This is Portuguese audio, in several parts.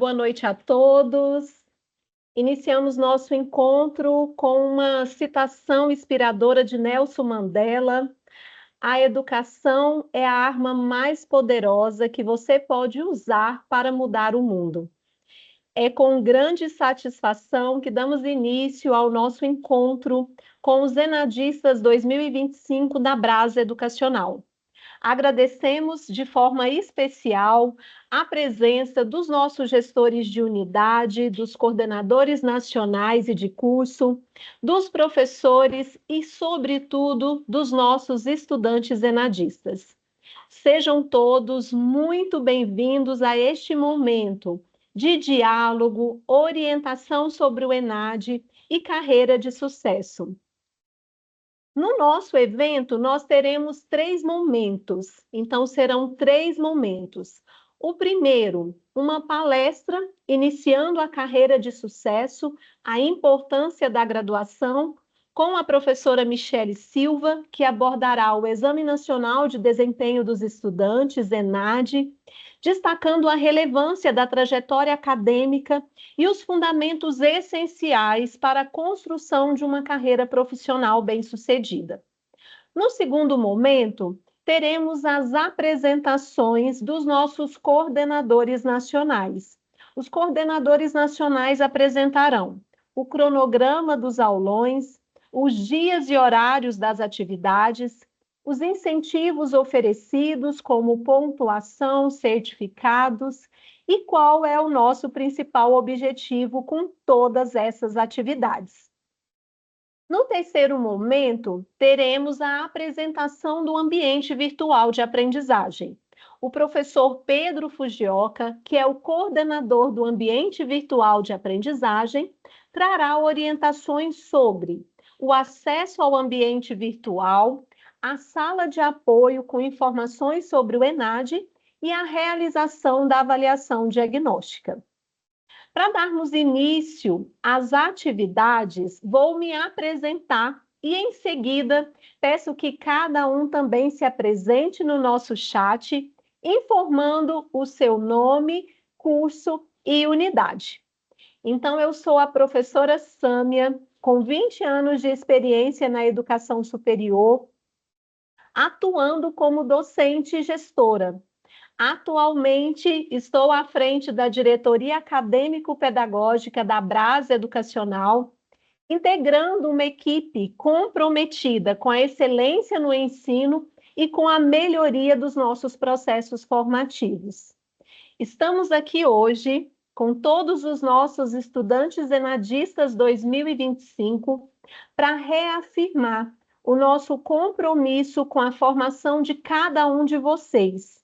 boa noite a todos. Iniciamos nosso encontro com uma citação inspiradora de Nelson Mandela. A educação é a arma mais poderosa que você pode usar para mudar o mundo. É com grande satisfação que damos início ao nosso encontro com os Enadistas 2025 da Brasa Educacional. Agradecemos de forma especial a presença dos nossos gestores de unidade, dos coordenadores nacionais e de curso, dos professores e, sobretudo, dos nossos estudantes enadistas. Sejam todos muito bem-vindos a este momento de diálogo, orientação sobre o ENAD e carreira de sucesso. No nosso evento, nós teremos 3 momentos, então serão 3 momentos. O primeiro, uma palestra iniciando a carreira de sucesso, a importância da graduação, com a professora Michele Silva, que abordará o Exame Nacional de Desempenho dos Estudantes, ENAD, destacando a relevância da trajetória acadêmica e os fundamentos essenciais para a construção de uma carreira profissional bem-sucedida. No segundo momento, teremos as apresentações dos nossos coordenadores nacionais. Os coordenadores nacionais apresentarão o cronograma dos aulões, os dias e horários das atividades, os incentivos oferecidos, como pontuação, certificados, e qual é o nosso principal objetivo com todas essas atividades. No terceiro momento, teremos a apresentação do ambiente virtual de aprendizagem. O professor Pedro Fujioka, que é o coordenador do ambiente virtual de aprendizagem, trará orientações sobre o acesso ao ambiente virtual, a sala de apoio com informações sobre o ENAD e a realização da avaliação diagnóstica. Para darmos início às atividades, vou me apresentar e, em seguida, peço que cada um também se apresente no nosso chat, informando o seu nome, curso e unidade. Então, eu sou a professora Sâmia, com 20 anos de experiência na educação superior, atuando como docente e gestora. Atualmente, estou à frente da diretoria acadêmico-pedagógica da Brasa Educacional, integrando uma equipe comprometida com a excelência no ensino e com a melhoria dos nossos processos formativos. Estamos aqui hoje com todos os nossos estudantes enadistas 2025 para reafirmar o nosso compromisso com a formação de cada um de vocês.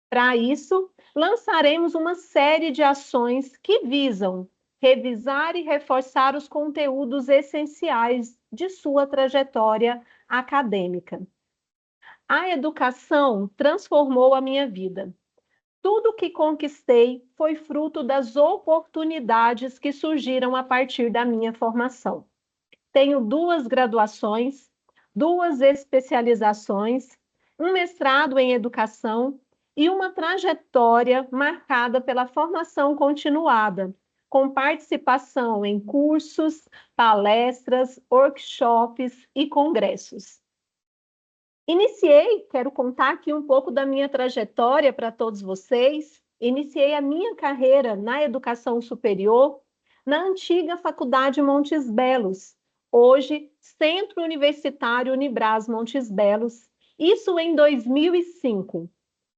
Para isso, lançaremos uma série de ações que visam revisar e reforçar os conteúdos essenciais de sua trajetória acadêmica. A educação transformou a minha vida. Tudo que conquistei foi fruto das oportunidades que surgiram a partir da minha formação. Tenho 2 graduações, 2 especializações, um mestrado em educação e uma trajetória marcada pela formação continuada, com participação em cursos, palestras, workshops e congressos. Quero contar aqui um pouco da minha trajetória para todos vocês. Iniciei a minha carreira na educação superior na antiga Faculdade Montes Belos, hoje Centro Universitário Unibras Montes Belos, isso em 2005.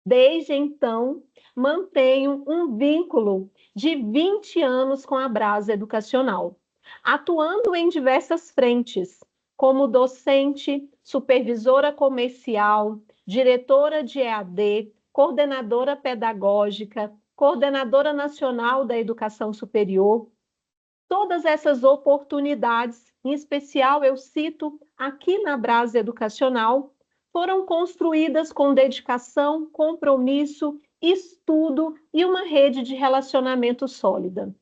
Desde então, mantenho um vínculo de 20 anos com a Brasa Educacional, atuando em diversas frentes, como docente, supervisora comercial, diretora de EAD, coordenadora pedagógica, coordenadora nacional da educação superior. Todas essas oportunidades, em especial eu cito aqui na Brasa Educacional, foram construídas com dedicação, compromisso, estudo e uma rede de relacionamento sólida.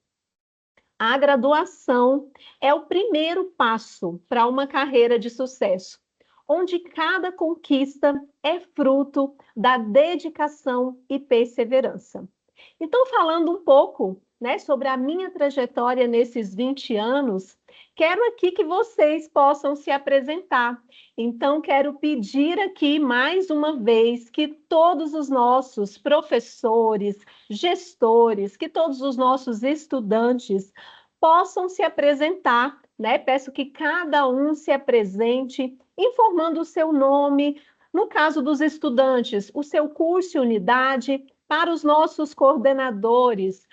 A graduação é o primeiro passo para uma carreira de sucesso, onde cada conquista é fruto da dedicação e perseverança. Então, falando um pouco né, sobre a minha trajetória nesses 20 anos, quero aqui que vocês possam se apresentar. Então, quero pedir aqui mais uma vez que todos os nossos professores, gestores, que todos os nossos estudantes possam se apresentar, né? Peço que cada um se apresente, informando o seu nome, no caso dos estudantes, o seu curso e unidade, para os nossos coordenadores,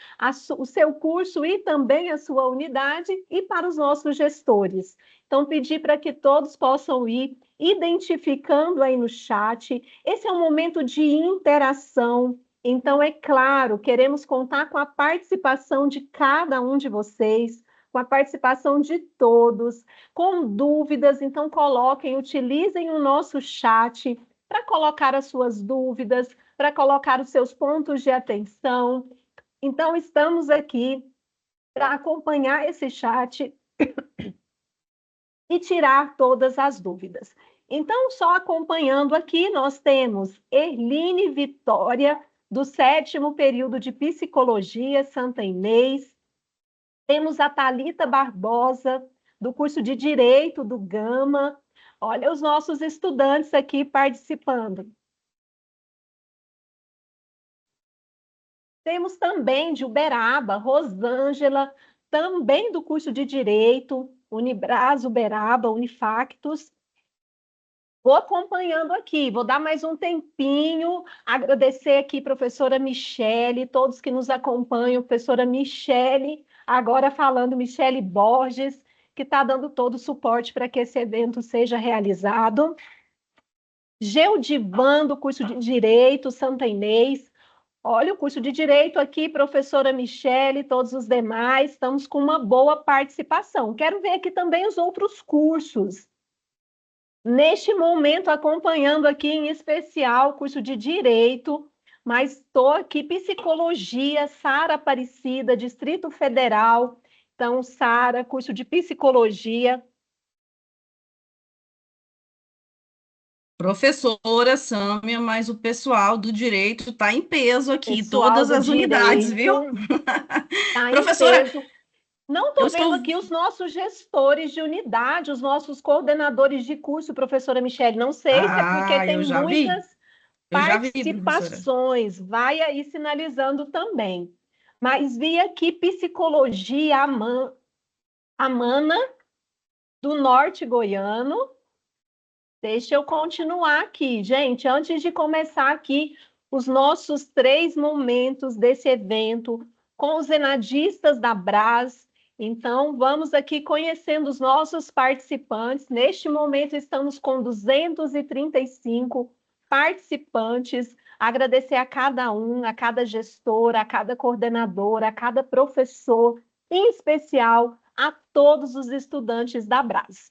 o seu curso e também a sua unidade, e para os nossos gestores. Então, pedir para que todos possam ir identificando aí no chat. Esse é um momento de interação. Então, é claro, queremos contar com a participação de cada um de vocês, com a participação de todos, com dúvidas, então coloquem, utilizem o nosso chat para colocar as suas dúvidas, para colocar os seus pontos de atenção. Então, estamos aqui para acompanhar esse chat e tirar todas as dúvidas. Então, só acompanhando aqui, nós temos Erline Vitória, do 7º período de Psicologia, Santa Inês. Temos a Thalita Barbosa, do curso de Direito do Gama. Olha os nossos estudantes aqui participando. Temos também de Uberaba, Rosângela, também do curso de Direito, Unibras, Uberaba, Unifactus. Vou acompanhando aqui, vou dar mais um tempinho, agradecer aqui, professora Michele, todos que nos acompanham, professora Michele, agora falando, Michele Borges, que está dando todo o suporte para que esse evento seja realizado. Geudivan, do curso de Direito, Santa Inês. Olha o curso de Direito aqui, professora Michele, todos os demais, estamos com uma boa participação. Quero ver aqui também os outros cursos. Neste momento, acompanhando aqui em especial o curso de Direito, mas estou aqui Psicologia, Sara Aparecida, Distrito Federal. Então, Sara, curso de Psicologia. Professora Sâmia, mas o pessoal do direito está em peso aqui, Pessoal todas do as unidades, viu? Direito, está em Professora, peso. Não eu estou vendo estou. aqui os nossos gestores de unidade, os nossos coordenadores de curso, professora Michele. Não sei se é porque Ah, tem muitas eu já vi, professora. participações. Vai aí sinalizando também. Mas vi aqui Psicologia Amana, do Norte Goiano. Deixa eu continuar aqui, gente. Antes de começar aqui os nossos 3 momentos desse evento com os enadistas da Brás. Então, vamos aqui conhecendo os nossos participantes. Neste momento, estamos com 235 participantes. Agradecer a cada um, a cada gestor, a cada coordenador, a cada professor, em especial a todos os estudantes da Brás.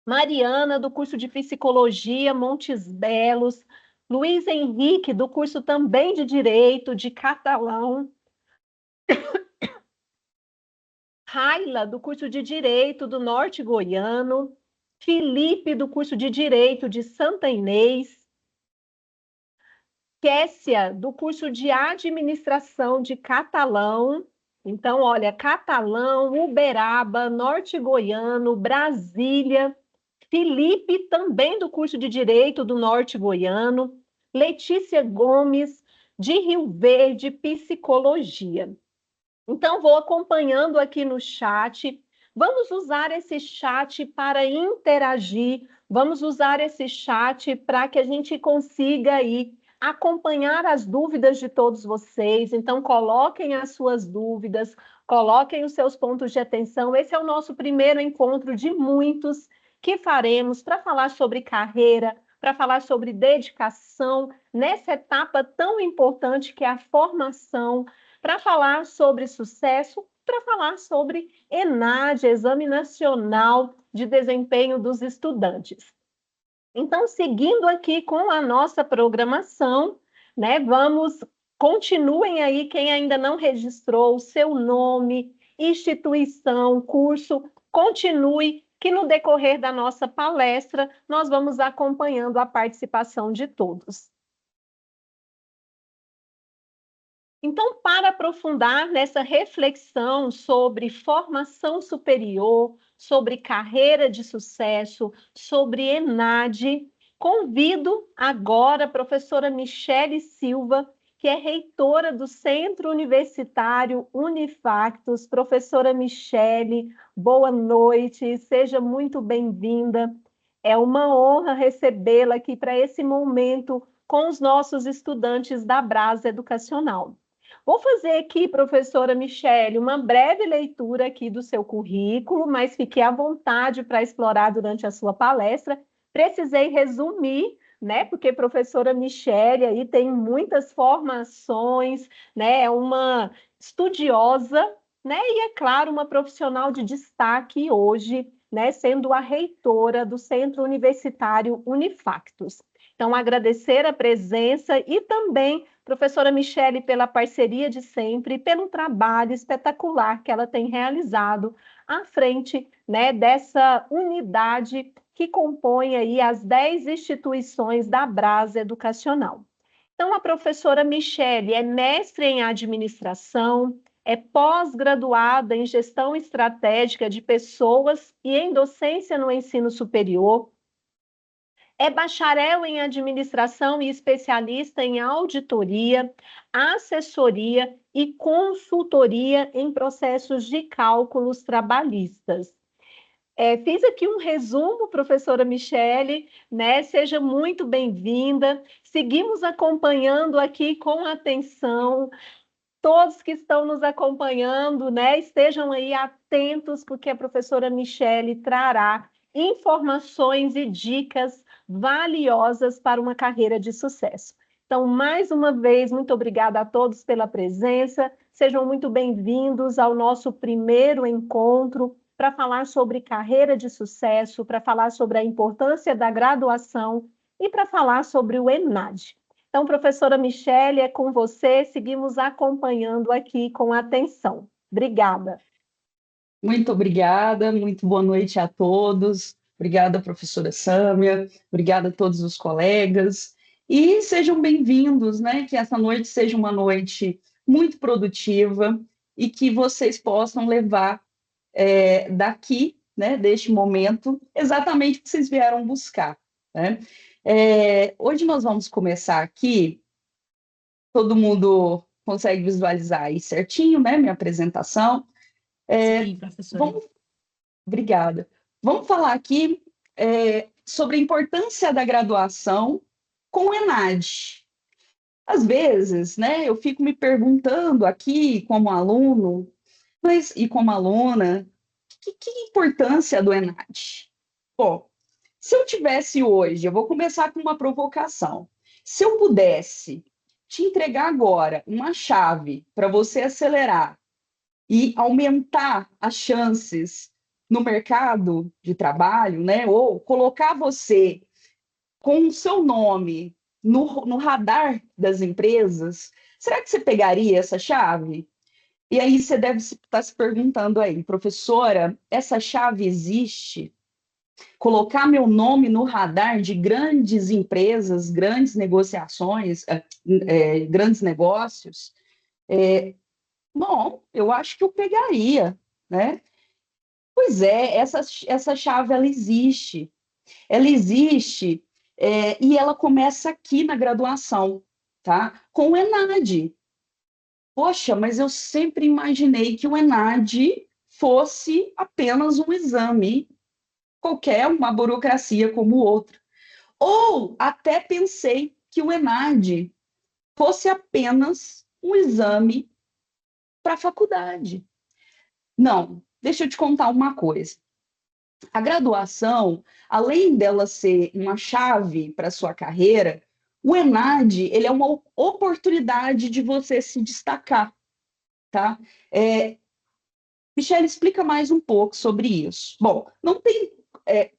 Mariana, do curso de Psicologia, Montes Belos, Luiz Henrique, do curso também de Direito, de Catalão, Raila, do curso de Direito do Norte Goiano, Felipe, do curso de Direito de Santa Inês, Kessia, do curso de Administração de Catalão. Então, olha, Catalão, Uberaba, Norte Goiano, Brasília, Felipe, também do curso de Direito do Norte Goiano, Letícia Gomes, de Rio Verde, Psicologia. Então, vou acompanhando aqui no chat. Vamos usar esse chat para interagir, vamos usar esse chat para que a gente consiga aí acompanhar as dúvidas de todos vocês. Então, coloquem as suas dúvidas, coloquem os seus pontos de atenção. Esse é o nosso primeiro encontro de muitos que faremos para falar sobre carreira, para falar sobre dedicação nessa etapa tão importante que é a formação, para falar sobre sucesso, para falar sobre ENAD, Exame Nacional de Desempenho dos Estudantes. Então, seguindo aqui com a nossa programação, né, continuem aí, quem ainda não registrou o seu nome, instituição, curso, continue, que no decorrer da nossa palestra, nós vamos acompanhando a participação de todos. Então, para aprofundar nessa reflexão sobre formação superior, sobre carreira de sucesso, sobre ENAD, convido agora a professora Michele Silva, que é reitora do Centro Universitário Unifactus. Professora Michele, boa noite, seja muito bem-vinda. É uma honra recebê-la aqui para esse momento com os nossos estudantes da Brasa Educacional. Vou fazer aqui, professora Michele, uma breve leitura aqui do seu currículo, mas fique à vontade para explorar durante a sua palestra. Precisei resumir, né? Porque professora Michele aí tem muitas formações, né? É uma estudiosa, né? E é claro, uma profissional de destaque hoje, né? Sendo a reitora do Centro Universitário Unifactus. Então, agradecer a presença e também professora Michele, pela parceria de sempre, pelo trabalho espetacular que ela tem realizado à frente, né, dessa unidade que compõe aí as 10 instituições da Brasa Educacional. Então, a professora Michele é mestre em administração, é pós-graduada em gestão estratégica de pessoas e em docência no ensino superior, é bacharel em administração e especialista em auditoria, assessoria e consultoria em processos de cálculos trabalhistas. Fiz aqui um resumo, professora Michele, né? Seja muito bem-vinda. Seguimos acompanhando aqui com atenção. Todos que estão nos acompanhando, né? Estejam aí atentos, porque a professora Michele trará informações e dicas valiosas para uma carreira de sucesso. Então, mais uma vez, muito obrigada a todos pela presença. Sejam muito bem-vindos ao nosso primeiro encontro para falar sobre carreira de sucesso, para falar sobre a importância da graduação e para falar sobre o ENAD. Então, professora Michele, é com você, seguimos acompanhando aqui com atenção. Obrigada. Muito obrigada, muito boa noite a todos. Obrigada, professora Sâmia, obrigada a todos os colegas. E sejam bem-vindos, né? Que essa noite seja uma noite muito produtiva e que vocês possam levar daqui, né, deste momento, exatamente o que vocês vieram buscar, né? Hoje nós vamos começar aqui, todo mundo consegue visualizar aí certinho, né, minha apresentação. Sim, professora. Obrigada. Vamos falar aqui sobre a importância da graduação com o ENAD. Às vezes, né, eu fico me perguntando aqui, como aluno, e como aluna, que importância do ENAD? Bom, se eu tivesse hoje, eu vou começar com uma provocação. Se eu pudesse te entregar agora uma chave para você acelerar e aumentar as chances no mercado de trabalho, né? Ou colocar você com o seu nome no radar das empresas, será que você pegaria essa chave? E aí você deve estar se perguntando aí, professora, essa chave existe? Colocar meu nome no radar de grandes empresas, grandes negociações, grandes negócios? Bom, eu acho que eu pegaria, né? Pois é, essa chave ela existe. Ela existe e ela começa aqui na graduação, tá? Com o ENAD. Poxa, mas eu sempre imaginei que o ENAD fosse apenas um exame, qualquer uma burocracia como outra. Ou até pensei que o ENAD fosse apenas um exame para a faculdade. Não, deixa eu te contar uma coisa. A graduação, além dela ser uma chave para a sua carreira, o ENAD ele é uma oportunidade de você se destacar, tá? Michele, explica mais um pouco sobre isso. Bom, não tem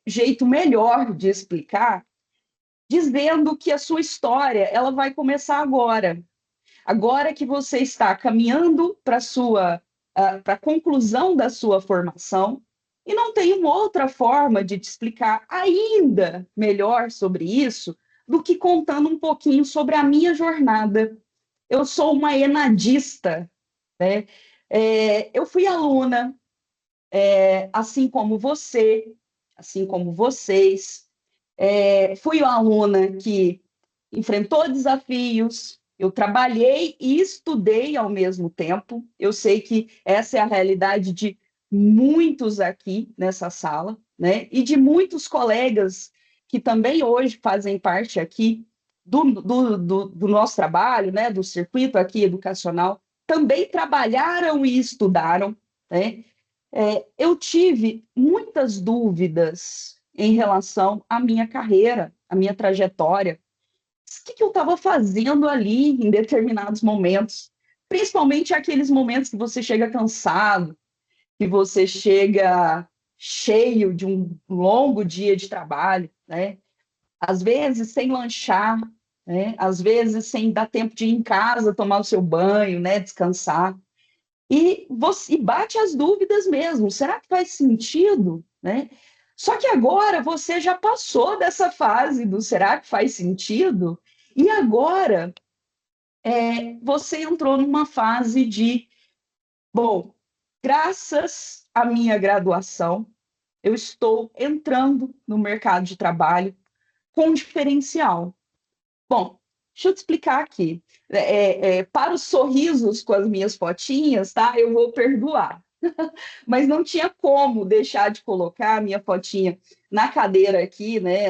jeito melhor de explicar dizendo que a sua história ela vai começar agora. Agora que você está caminhando para a conclusão da sua formação, e não tem uma outra forma de te explicar ainda melhor sobre isso do que contando um pouquinho sobre a minha jornada. eu sou uma enadista, né? Eu fui aluna, assim como você, assim como vocês. Fui uma aluna que enfrentou desafios, eu trabalhei e estudei ao mesmo tempo. Eu sei que essa é a realidade de muitos aqui nessa sala, né? E de muitos colegas que também hoje fazem parte aqui do nosso trabalho, né? Do circuito aqui educacional, também trabalharam e estudaram, né? Eu tive muitas dúvidas em relação à minha carreira, à minha trajetória. O que eu estava fazendo ali em determinados momentos? Principalmente aqueles momentos que você chega cansado, que você chega cheio de um longo dia de trabalho, né? Às vezes sem lanchar, né? Às vezes sem dar tempo de ir em casa, tomar o seu banho, né? Descansar. E você bate as dúvidas mesmo. Será que faz sentido, né? Só que agora você já passou dessa fase do será que faz sentido? E agora você entrou numa fase de, bom, graças à minha graduação, eu estou entrando no mercado de trabalho com diferencial. Bom, deixa eu te explicar aqui. Para os sorrisos com as minhas fotinhas, tá? Eu vou perdoar. Mas não tinha como deixar de colocar a minha fotinha na cadeira aqui, né?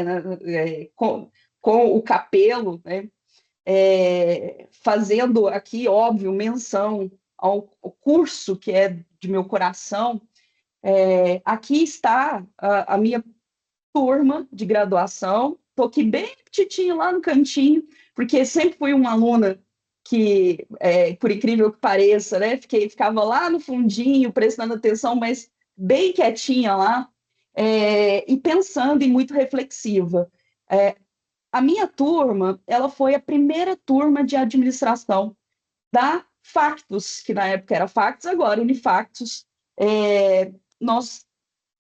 Com o capelo, né? Fazendo aqui, óbvio, menção ao curso que é de meu coração. Aqui está a minha turma de graduação. Estou aqui bem petitinho lá no cantinho, porque sempre fui uma aluna que, por incrível que pareça, né, ficava lá no fundinho, prestando atenção, mas bem quietinha lá, e pensando e muito reflexiva. A minha turma, ela foi a primeira turma de administração da Factus, que na época era Factus, agora Unifactus. Nós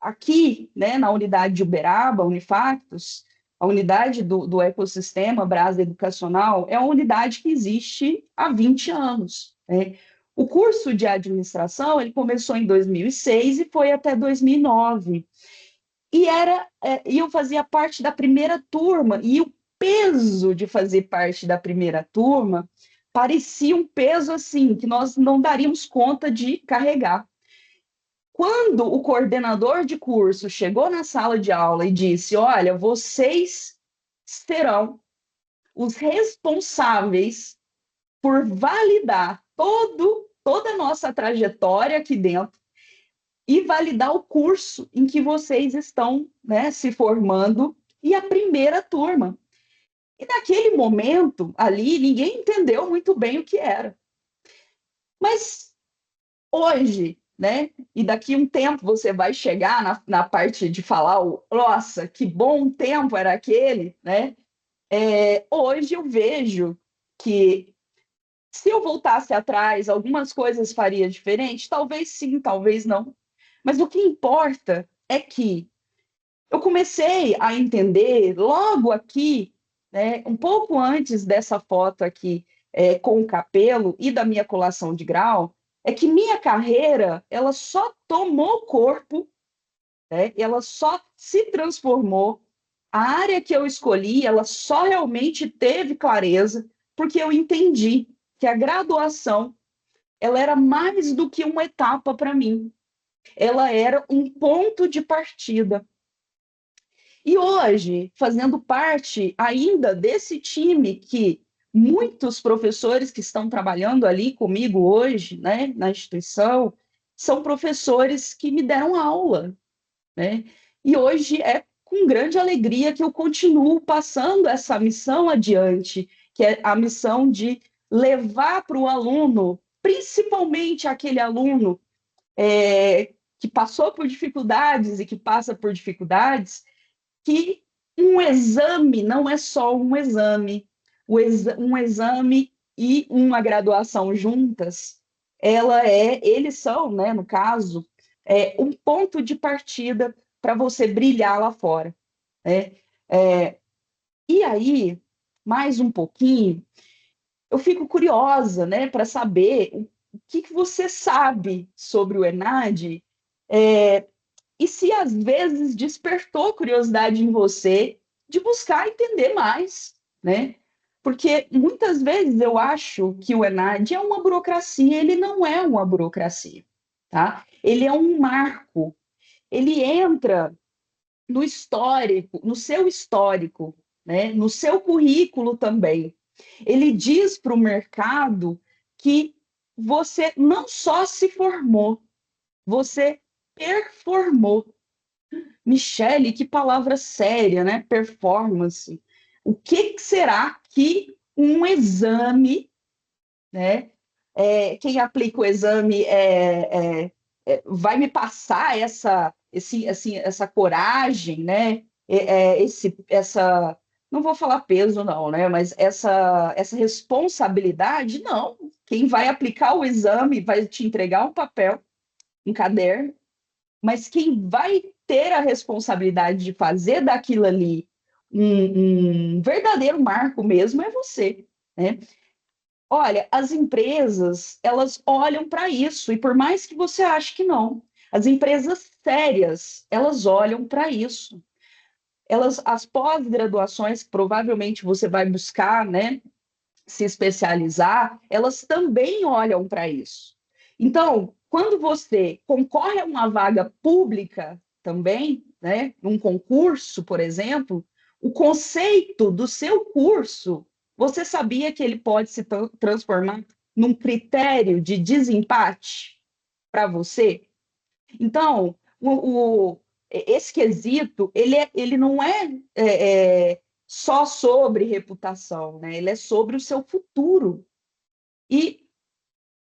aqui, né, na unidade de Uberaba, Unifactus, a unidade do ecossistema Brasa Educacional é uma unidade que existe há 20 anos. Né? O curso de administração ele começou em 2006 e foi até 2009. E eu fazia parte da primeira turma, e o peso de fazer parte da primeira turma parecia um peso assim, que nós não daríamos conta de carregar. Quando o coordenador de curso chegou na sala de aula e disse: Olha, vocês serão os responsáveis por validar toda a nossa trajetória aqui dentro e validar o curso em que vocês estão, né, se formando e a primeira turma. E naquele momento ali, ninguém entendeu muito bem o que era. Mas hoje, né? E daqui um tempo você vai chegar na parte de falar, nossa, que bom tempo era aquele, né? Hoje eu vejo que se eu voltasse atrás, algumas coisas faria diferente, talvez sim, talvez não. Mas o que importa é que eu comecei a entender logo aqui, né, um pouco antes dessa foto aqui com o capelo e da minha colação de grau, é que minha carreira ela só tomou corpo, né, ela só se transformou. A área que eu escolhi, ela só realmente teve clareza porque eu entendi que a graduação ela era mais do que uma etapa para mim. Ela era um ponto de partida. E hoje, fazendo parte ainda desse time que muitos professores que estão trabalhando ali comigo hoje, né, na instituição, são professores que me deram aula, né? E hoje é com grande alegria que eu continuo passando essa missão adiante, que é a missão de levar para o aluno, principalmente aquele aluno que passou por dificuldades e que passa por dificuldades, que um exame não é só um exame. Um exame e uma graduação juntas, eles são, né, no caso, um ponto de partida para você brilhar lá fora. Né? E aí, mais um pouquinho, eu fico curiosa, né, para saber o que você sabe sobre o ENAD, e se às vezes despertou curiosidade em você de buscar entender mais, né? Porque muitas vezes eu acho que o ENAD é uma burocracia, ele não é uma burocracia, tá? Ele é um marco, ele entra no histórico, no seu histórico, né? No seu currículo também. Ele diz para o mercado que você não só se formou, você performou. Michele, que palavra séria, né? Performance. O que será que um exame, né? Quem aplica o exame vai me passar essa coragem, né? Não vou falar peso, não, né? Mas essa responsabilidade, não. Quem vai aplicar o exame vai te entregar um papel, um caderno, mas quem vai ter a responsabilidade de fazer daquilo ali um verdadeiro marco mesmo é você, né? Olha, as empresas, elas olham para isso, e por mais que você ache que não, as empresas sérias, elas olham para isso. As pós-graduações que provavelmente você vai buscar, né, se especializar, elas também olham para isso. Então, quando você concorre a uma vaga pública também, né, num concurso, por exemplo, o conceito do seu curso, você sabia que ele pode se transformar num critério de desempate para você? Então, esse quesito, ele não só sobre reputação, né? Ele é sobre o seu futuro. E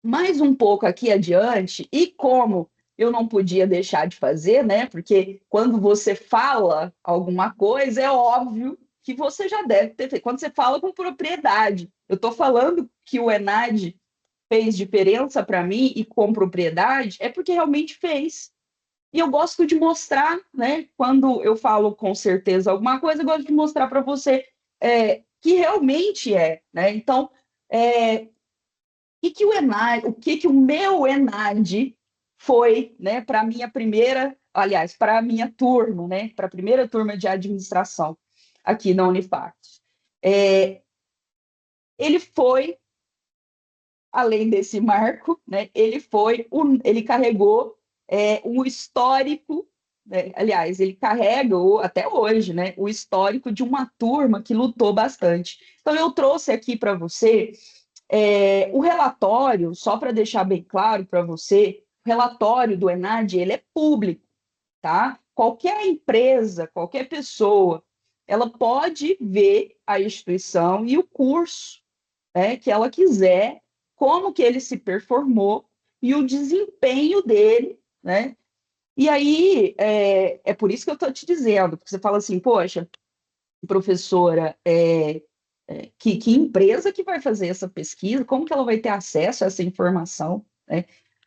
mais um pouco aqui adiante, e como eu não podia deixar de fazer, né? Porque quando você fala alguma coisa, é óbvio que você já deve ter feito. Quando você fala com propriedade, eu estou falando que o ENAD fez diferença para mim e com propriedade, é porque realmente fez. E eu gosto de mostrar, né? Quando eu falo com certeza alguma coisa, eu gosto de mostrar para você que realmente é, né? Então, o que que o meu ENAD foi, né? Para a minha primeira, aliás, para a minha turma, né? Para a primeira turma de administração aqui na Unifacts. Ele foi, além desse marco, né? Ele carregou um histórico, né? Aliás, ele carrega até hoje, né? O histórico de uma turma que lutou bastante. Então, eu trouxe aqui para você o relatório, só para deixar bem claro para você, o relatório do ENAD, ele é público, tá? Qualquer empresa, qualquer pessoa, ela pode ver a instituição e o curso, né, que ela quiser, como que ele se performou e o desempenho dele, né? E aí, é por isso que eu estou te dizendo, porque você fala assim, poxa, professora, que empresa que vai fazer essa pesquisa? Como que ela vai ter acesso a essa informação, né?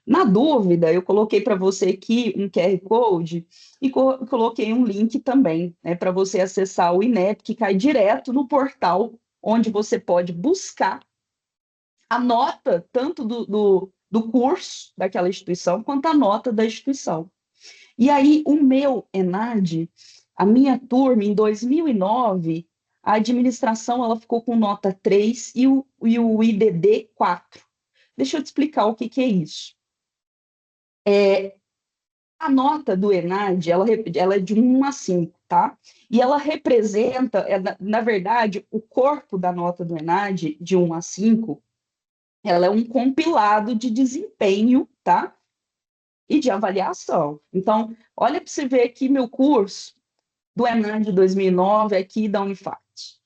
Na dúvida, eu coloquei para você aqui um QR Code e coloquei um link também, né, para você acessar o INEP, que cai direto no portal onde você pode buscar a nota tanto do curso daquela instituição quanto a nota da instituição. E aí, o meu ENAD, a minha turma, em 2009, a administração ela ficou com nota 3 e o IDD 4. Deixa eu te explicar o que é isso. A nota do ENAD, ela é de 1 a 5, tá? E ela representa, na verdade, o corpo da nota do ENAD, de 1 a 5, ela é um compilado de desempenho, tá? E de avaliação. Então, olha para você ver aqui meu curso do ENAD de 2009 aqui da Unifact.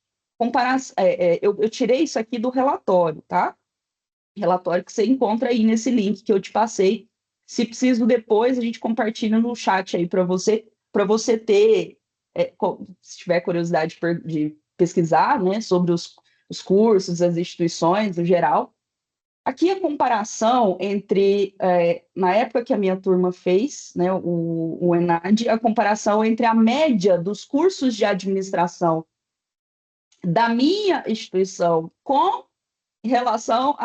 Eu tirei isso aqui do relatório, tá? Relatório que você encontra aí nesse link que eu te passei. Se preciso depois, a gente compartilha no chat aí para você ter, se tiver curiosidade de pesquisar, né, sobre os cursos, as instituições no geral. Aqui a comparação entre, na época que a minha turma fez, né, o ENAD, a comparação entre a média dos cursos de administração da minha instituição com em relação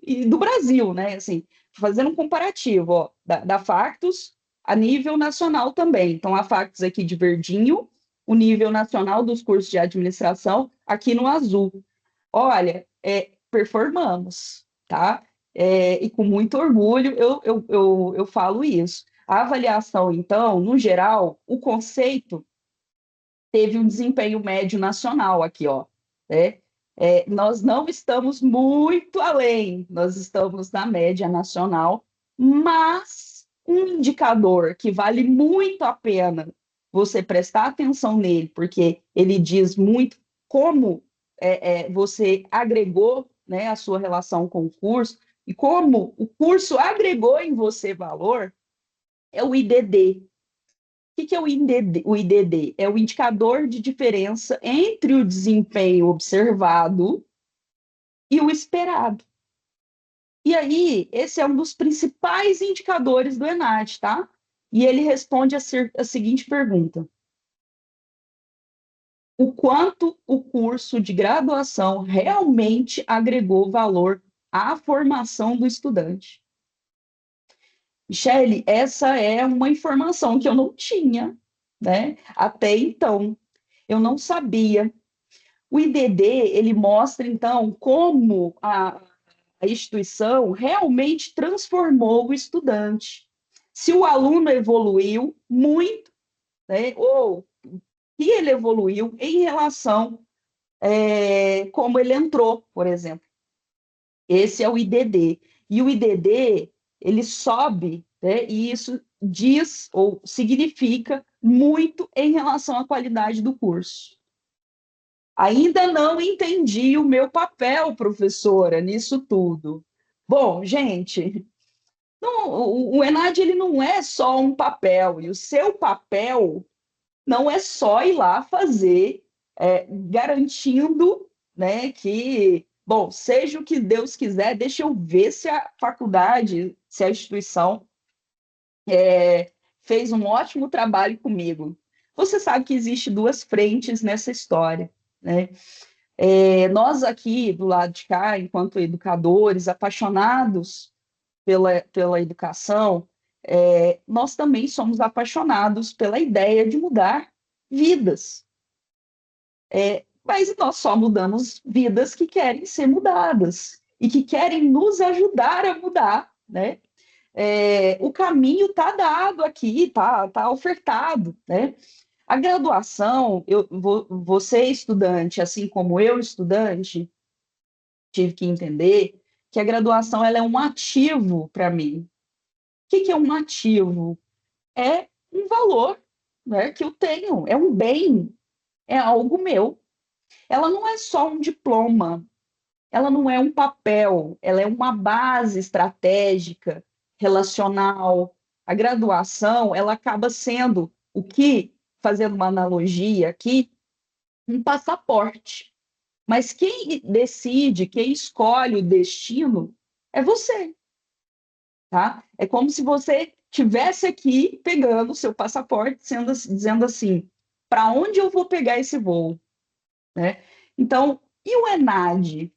e do Brasil, né? Assim, fazendo um comparativo, ó, da Factus a nível nacional também. Então, a Factus aqui de verdinho, o nível nacional dos cursos de administração aqui no azul. Olha, performamos, tá? E com muito orgulho eu falo isso. A avaliação, então, no geral, o conceito teve um desempenho médio nacional aqui, ó, né? Nós não estamos muito além, nós estamos na média nacional, mas um indicador que vale muito a pena você prestar atenção nele, porque ele diz muito como você agregou, né, a sua relação com o curso e como o curso agregou em você valor, é o IDD. O que é o IDD? O IDD é o indicador de diferença entre o desempenho observado e o esperado. E aí, esse é um dos principais indicadores do ENAD, tá? E ele responde a seguinte pergunta: o quanto o curso de graduação realmente agregou valor à formação do estudante? Michele, essa é uma informação que eu não tinha, né? Até então, eu não sabia. O IDD, ele mostra, então, como a instituição realmente transformou o estudante. Se o aluno evoluiu muito, né, ou se ele evoluiu em relação como ele entrou, por exemplo. Esse é o IDD. E o IDD, ele sobe, né, e isso diz ou significa muito em relação à qualidade do curso. Ainda não entendi o meu papel, professora, nisso tudo. Bom, gente, o ENAD ele não é só um papel, e o seu papel não é só ir lá fazer, garantindo, né, que, bom, seja o que Deus quiser, deixa eu ver se a faculdade, se a instituição fez um ótimo trabalho comigo. Você sabe que existe duas frentes nessa história, né? Nós aqui do lado de cá, enquanto educadores apaixonados pela educação, nós também somos apaixonados pela ideia de mudar vidas. Mas nós só mudamos vidas que querem ser mudadas e que querem nos ajudar a mudar, né? O caminho está dado aqui, tá ofertado, né? A graduação, você estudante, assim como eu estudante, tive que entender que a graduação ela é um ativo para mim. O que é um ativo? É um valor, né, que eu tenho, é um bem, é algo meu. Ela não é só um diploma, ela não é um papel, ela é uma base estratégica, relacional. A graduação, ela acaba sendo o que, fazendo uma analogia aqui, um passaporte. Mas quem decide, quem escolhe o destino é você, tá? É como se você tivesse aqui pegando o seu passaporte, dizendo assim, para onde eu vou pegar esse voo, né? Então, e o ENAD?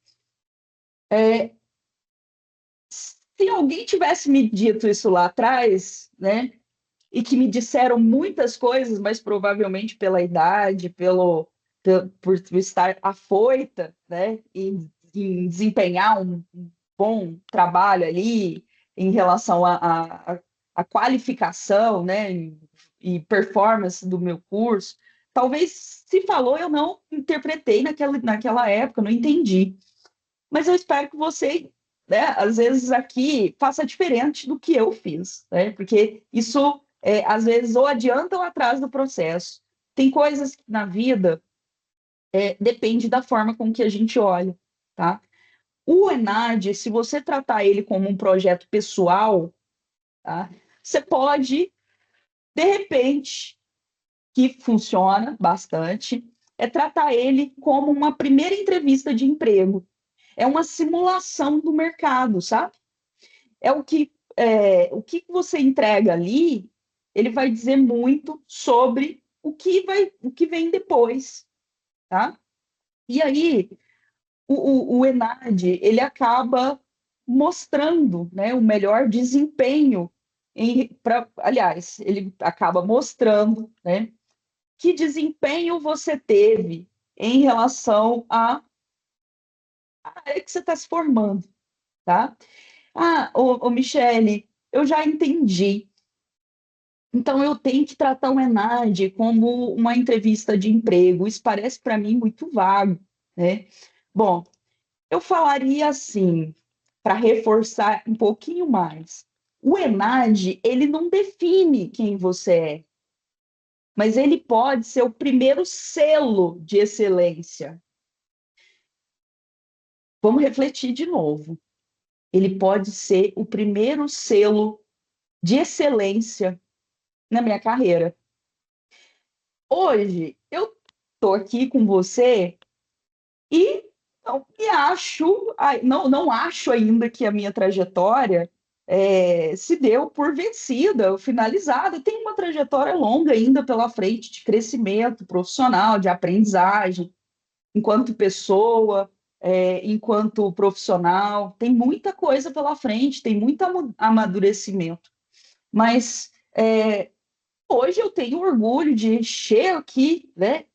Se alguém tivesse me dito isso lá atrás, né, e que me disseram muitas coisas, mas provavelmente pela idade, por estar afoita, né, em desempenhar um bom trabalho ali em relação à qualificação, né, e performance do meu curso, talvez se falou, eu não interpretei naquela época, não entendi. Mas eu espero que você, né, às vezes aqui, faça diferente do que eu fiz, né? Porque isso, às vezes, ou adianta ou atrasa do processo. Tem coisas que na vida depende da forma com que a gente olha, tá? O Enad, se você tratar ele como um projeto pessoal, tá? Você pode, de repente, que funciona bastante, é tratar ele como uma primeira entrevista de emprego. É uma simulação do mercado, sabe? O que você entrega ali, ele vai dizer muito sobre o que vem depois, tá? E aí, o ENAD, ele acaba mostrando, né, o melhor desempenho, aliás, ele acaba mostrando, né, que desempenho você teve em relação à área que você está se formando, tá? Ah, Michele, eu já entendi. Então, eu tenho que tratar o ENAD como uma entrevista de emprego. Isso parece para mim muito vago, né? Bom, eu falaria assim, para reforçar um pouquinho mais. O ENAD, ele não define quem você é, mas ele pode ser o primeiro selo de excelência. Vamos refletir de novo. Ele pode ser o primeiro selo de excelência na minha carreira. Hoje, eu estou aqui com você e não me acho, não acho ainda que a minha trajetória se deu por vencida, finalizada. Tem uma trajetória longa ainda pela frente de crescimento profissional, de aprendizagem, enquanto pessoa, enquanto profissional. Tem muita coisa pela frente, tem muito amadurecimento. Mas hoje eu tenho orgulho de encher aqui, né,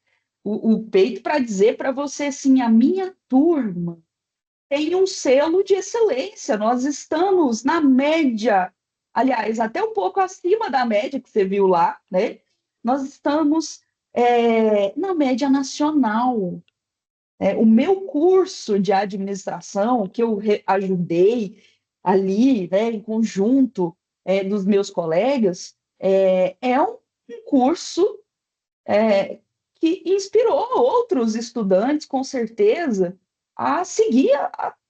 o peito para dizer para você assim, a minha turma tem um selo de excelência. Nós estamos na média, aliás, até um pouco acima da média que você viu lá, né? Nós estamos na média nacional. O meu curso de administração, que eu ajudei ali, né, em conjunto dos meus colegas, um curso que inspirou outros estudantes, com certeza, a seguir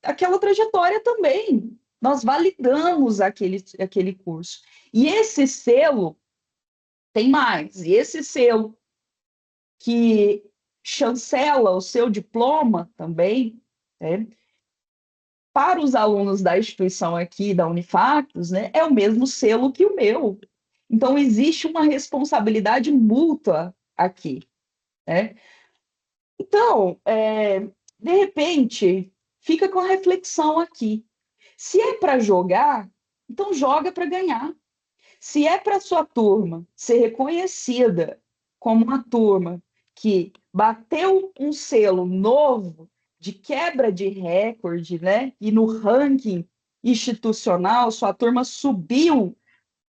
aquela trajetória também. Nós validamos aquele curso. E esse selo tem mais. E esse selo que chancela o seu diploma também, né, para os alunos da instituição aqui, da Unifactus, né, é o mesmo selo que o meu. Então, existe uma responsabilidade mútua aqui, né? Então, de repente, fica com a reflexão aqui. Se é para jogar, então joga para ganhar. Se é para sua turma ser reconhecida como uma turma que bateu um selo novo de quebra de recorde, né? E no ranking institucional, sua turma subiu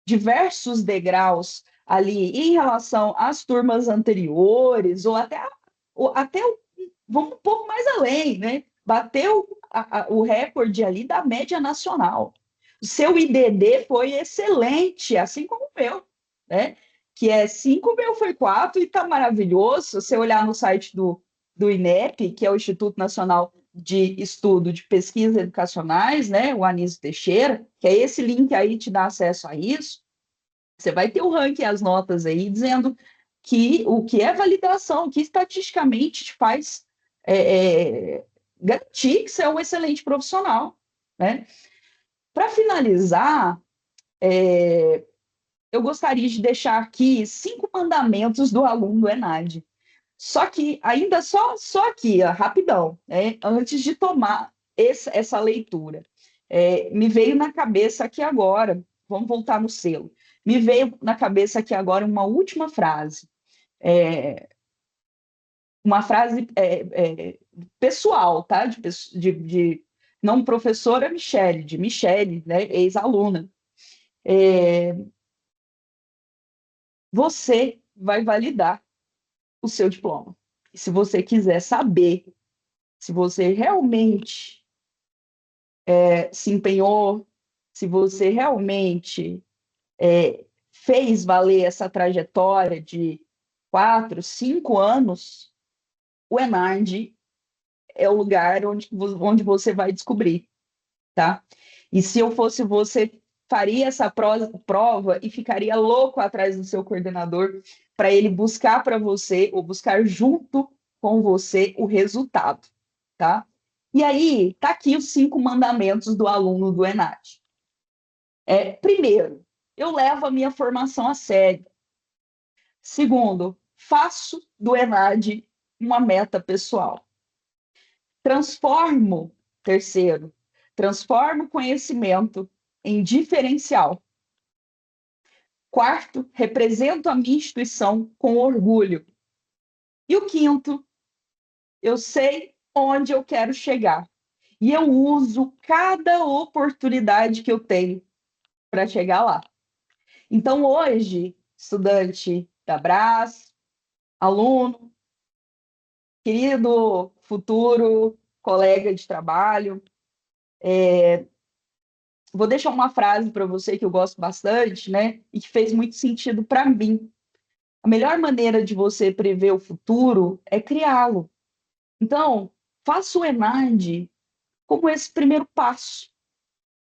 diversos degraus ali em relação às turmas anteriores, ou até vamos um pouco mais além, né? Bateu o recorde ali da média nacional. O seu IDD foi excelente, assim como o meu, né? Que é 5, o meu foi 4 e está maravilhoso. Se você olhar no site do INEP, que é o Instituto Nacional de Estudo de Pesquisas Educacionais, né? O Anísio Teixeira, que é esse link aí te dá acesso a isso. Você vai ter o ranking, as notas aí, dizendo que o que é validação, que estatisticamente te faz garantir que você é um excelente profissional, né? Para finalizar, eu gostaria de deixar aqui 5 mandamentos do aluno do ENAD. Só que, ainda só aqui, ó, rapidão, né? Antes de tomar essa leitura. Me veio na cabeça aqui agora, vamos voltar no selo, me veio na cabeça aqui agora uma última frase, uma frase pessoal, tá? De não professora Michele, de Michele, né? Ex-aluna. Você vai validar o seu diploma. E se você quiser saber se você realmente se empenhou, se você realmente fez valer essa trajetória de 4, 5 anos, o ENAD é o lugar onde você vai descobrir, tá? E se eu fosse você, faria essa prova e ficaria louco atrás do seu coordenador para ele buscar para você, ou buscar junto com você o resultado, tá? E aí, tá aqui os 5 mandamentos do aluno do ENAD. Primeiro, eu levo a minha formação a sério. Segundo, faço do ENAD uma meta pessoal. Terceiro, transformo o conhecimento em diferencial. Quarto, represento a minha instituição com orgulho. E o quinto, eu sei onde eu quero chegar. E eu uso cada oportunidade que eu tenho para chegar lá. Então, hoje, estudante da Brás, aluno, querido futuro colega de trabalho, vou deixar uma frase para você que eu gosto bastante, né? E que fez muito sentido para mim. A melhor maneira de você prever o futuro é criá-lo. Então, faça o ENAD como esse primeiro passo,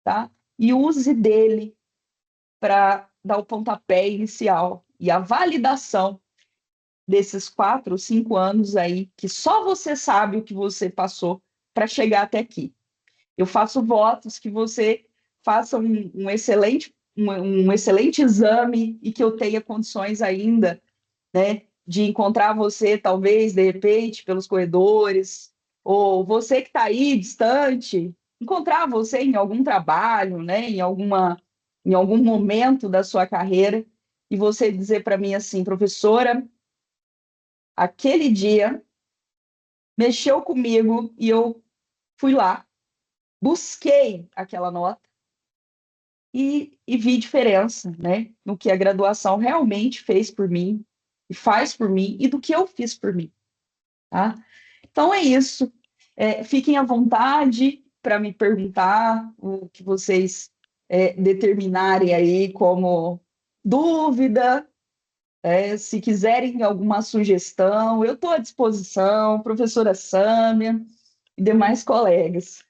tá? E use dele para dar o pontapé inicial e a validação desses 4, 5 anos aí, que só você sabe o que você passou para chegar até aqui. Eu faço votos que você faça um excelente exame e que eu tenha condições ainda, né, de encontrar você, talvez, de repente, pelos corredores, ou você que está aí distante, encontrar você em algum trabalho, né, em algum momento da sua carreira, e você dizer para mim assim, professora, aquele dia mexeu comigo e eu fui lá, busquei aquela nota e vi diferença, né, no que a graduação realmente fez por mim, e faz por mim, e do que eu fiz por mim, tá? Então é isso. Fiquem à vontade para me perguntar o que vocês determinarem aí como dúvida, se quiserem alguma sugestão, eu estou à disposição, professora Sâmia e demais colegas.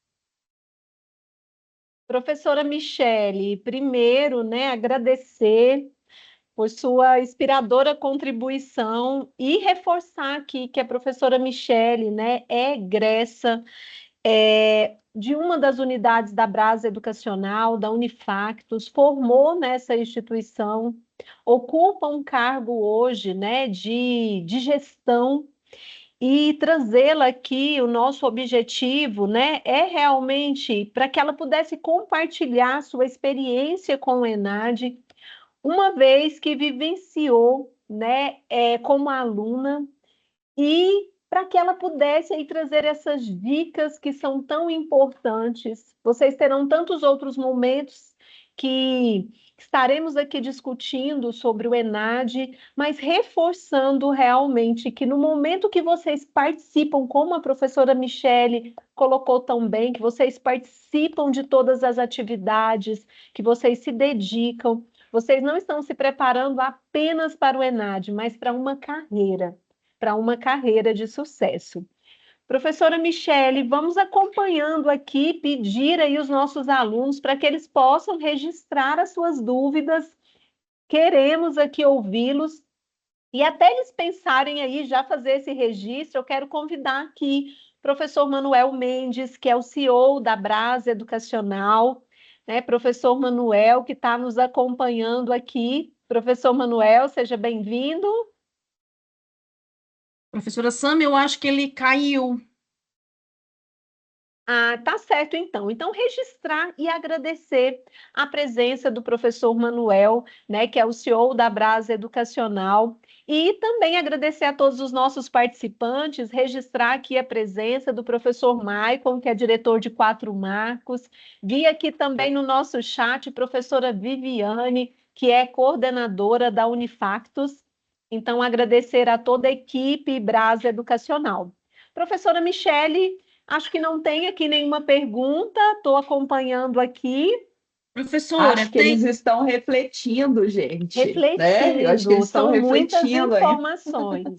Professora Michele, primeiro, né, agradecer por sua inspiradora contribuição e reforçar aqui que a professora Michele, né, é egressa de uma das unidades da Brasa Educacional, da Unifactus, formou nessa instituição, ocupa um cargo hoje, né, de gestão e trazê-la aqui, o nosso objetivo, né, é realmente para que ela pudesse compartilhar sua experiência com o ENAD, uma vez que vivenciou, né, como aluna, e para que ela pudesse aí trazer essas dicas que são tão importantes. Vocês terão tantos outros momentos que estaremos aqui discutindo sobre o ENAD, mas reforçando realmente que no momento que vocês participam, como a professora Michele colocou tão bem, que vocês participam de todas as atividades, que vocês se dedicam, vocês não estão se preparando apenas para o ENAD, mas para uma carreira de sucesso. Professora Michele, vamos acompanhando aqui, pedir aí os nossos alunos para que eles possam registrar as suas dúvidas. Queremos aqui ouvi-los e até eles pensarem aí já fazer esse registro, eu quero convidar aqui o professor Manuel Mendes, que é o CEO da Brasa Educacional, né? Professor Manuel, que está nos acompanhando aqui. Professor Manuel, seja bem-vindo. Professora Sam, eu acho que ele caiu. Ah, tá certo então. Então, registrar e agradecer a presença do professor Manuel, né, que é o CEO da Brasa Educacional, e também agradecer a todos os nossos participantes, registrar aqui a presença do professor Maicon, que é diretor de Quatro Marcos, vi aqui também no nosso chat professora Viviane, que é coordenadora da Unifactus. Então, agradecer a toda a equipe Brasa Educacional. Professora Michele, acho que não tem aqui nenhuma pergunta, estou acompanhando aqui. Professora, Acho que eles estão refletindo, gente, né? Eu acho que Refletindo, eles estão são muitas refletindo aí. informações.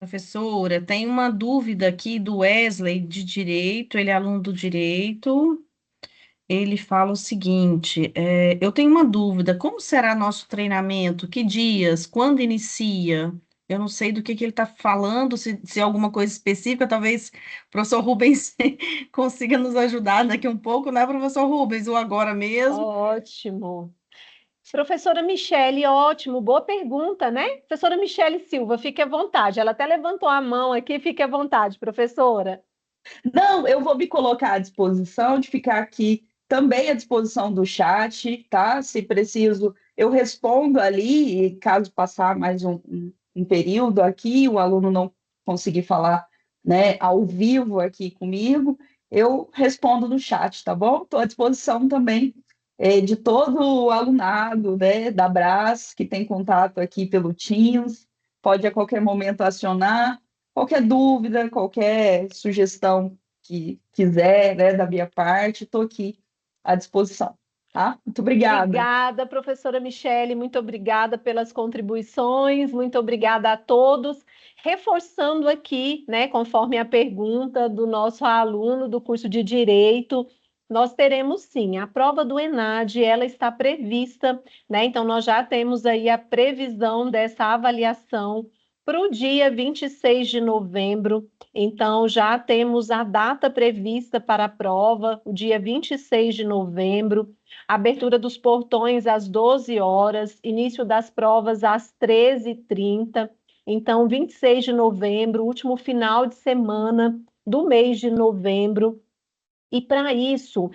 professora, tem uma dúvida aqui do Wesley de Direito, ele é aluno do Direito. Ele fala o seguinte: eu tenho uma dúvida, como será nosso treinamento? Que dias? Quando inicia? Eu não sei do que ele está falando, se é alguma coisa específica, talvez o professor Rubens consiga nos ajudar daqui um pouco, né, professor Rubens? Ou agora mesmo? Ótimo. Professora Michele, ótimo, boa pergunta, né? Professora Michele Silva, fique à vontade. Ela até levantou a mão aqui, fique à vontade, professora. Não, eu vou me colocar à disposição de ficar aqui também à disposição do chat, tá? Se preciso, eu respondo ali, e caso passar mais um período aqui, o aluno não conseguir falar, né, ao vivo aqui comigo, eu respondo no chat, tá bom? Estou à disposição também de todo o alunado, né, da Brás, que tem contato aqui pelo Teams, pode a qualquer momento acionar. Qualquer dúvida, qualquer sugestão que quiser, né, da minha parte, estou aqui à disposição, tá? Muito obrigada. Obrigada, professora Michele, muito obrigada pelas contribuições, muito obrigada a todos. Reforçando aqui, né, conforme a pergunta do nosso aluno do curso de Direito, nós teremos sim a prova do ENAD, ela está prevista, né? Então, nós já temos aí a previsão dessa avaliação para o dia 26 de novembro. Então, já temos a data prevista para a prova, o dia 26 de novembro. Abertura dos portões às 12 horas, início das provas às 13h30. Então, 26 de novembro, último final de semana do mês de novembro. E para isso,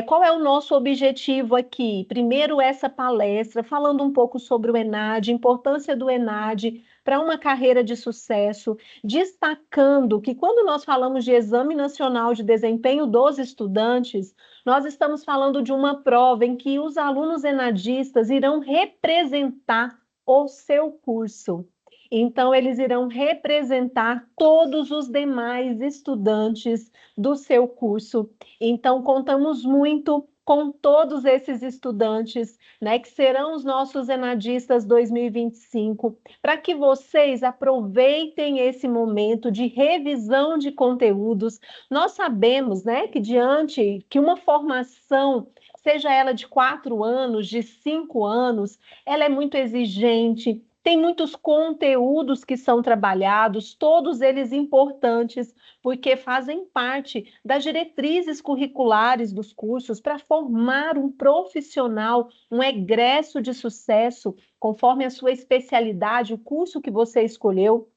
qual é o nosso objetivo aqui? Primeiro, essa palestra, falando um pouco sobre o ENAD, importância do ENAD para uma carreira de sucesso, destacando que quando nós falamos de Exame Nacional de Desempenho dos Estudantes, nós estamos falando de uma prova em que os alunos enadistas irão representar o seu curso. Então, eles irão representar todos os demais estudantes do seu curso. Então, contamos muito com todos esses estudantes, né, que serão os nossos ENADistas 2025, para que vocês aproveitem esse momento de revisão de conteúdos. Nós sabemos, né, que uma formação, seja ela de 4 anos, de 5 anos, ela é muito exigente, tem muitos conteúdos que são trabalhados, todos eles importantes, porque fazem parte das diretrizes curriculares dos cursos para formar um profissional, um egresso de sucesso, conforme a sua especialidade, o curso que você escolheu.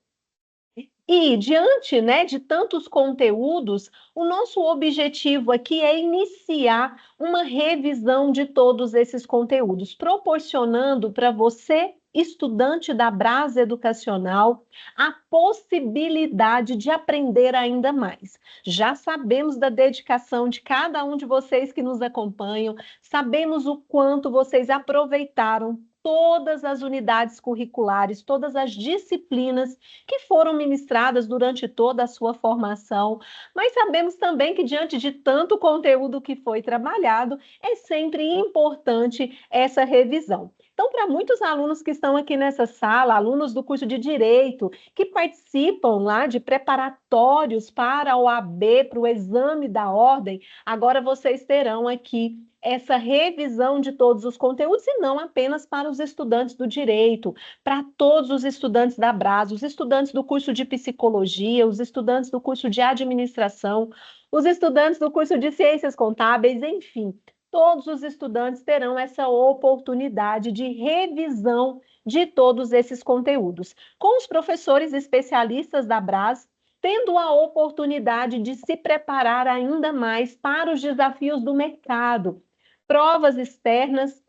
E diante, né, de tantos conteúdos, o nosso objetivo aqui é iniciar uma revisão de todos esses conteúdos, proporcionando para você, estudante da Brás Educacional, a possibilidade de aprender ainda mais. Já sabemos da dedicação de cada um de vocês que nos acompanham, sabemos o quanto vocês aproveitaram todas as unidades curriculares, todas as disciplinas que foram ministradas durante toda a sua formação, mas sabemos também que, diante de tanto conteúdo que foi trabalhado, é sempre importante essa revisão. Então, para muitos alunos que estão aqui nessa sala, alunos do curso de Direito, que participam lá de preparatórios para a OAB, para o exame da ordem, agora vocês terão aqui essa revisão de todos os conteúdos, e não apenas para os estudantes do direito, para todos os estudantes da Brás, os estudantes do curso de psicologia, os estudantes do curso de administração, os estudantes do curso de ciências contábeis, enfim, todos os estudantes terão essa oportunidade de revisão de todos esses conteúdos, com os professores especialistas da Brás, tendo a oportunidade de se preparar ainda mais para os desafios do mercado, provas externas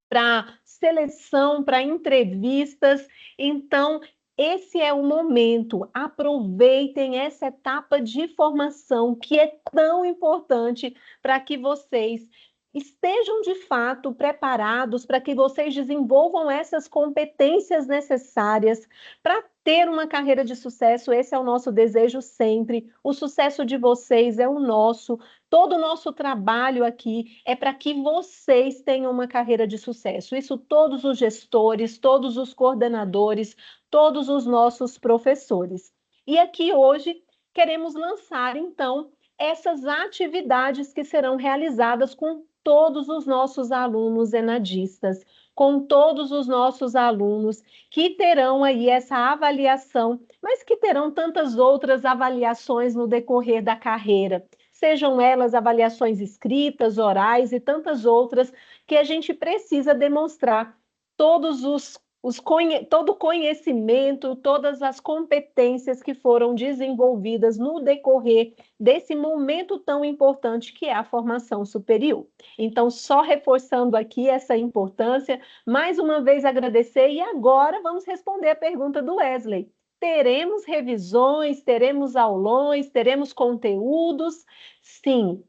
para seleção, para entrevistas. Então, esse é o momento. Aproveitem essa etapa de formação que é tão importante para que vocês estejam de fato preparados, para que vocês desenvolvam essas competências necessárias para ter uma carreira de sucesso. Esse é o nosso desejo sempre. O sucesso de vocês é o nosso. Todo o nosso trabalho aqui é para que vocês tenham uma carreira de sucesso. Isso todos os gestores, todos os coordenadores, todos os nossos professores. E aqui hoje queremos lançar, então, essas atividades que serão realizadas com todos os nossos alunos enadistas, com todos os nossos alunos que terão aí essa avaliação, mas que terão tantas outras avaliações no decorrer da carreira, sejam elas avaliações escritas, orais e tantas outras, que a gente precisa demonstrar todos todo o conhecimento, todas as competências que foram desenvolvidas no decorrer desse momento tão importante que é a formação superior. Então, só reforçando aqui essa importância, mais uma vez agradecer e agora vamos responder a pergunta do Wesley. Teremos revisões, teremos aulões, teremos conteúdos? Sim,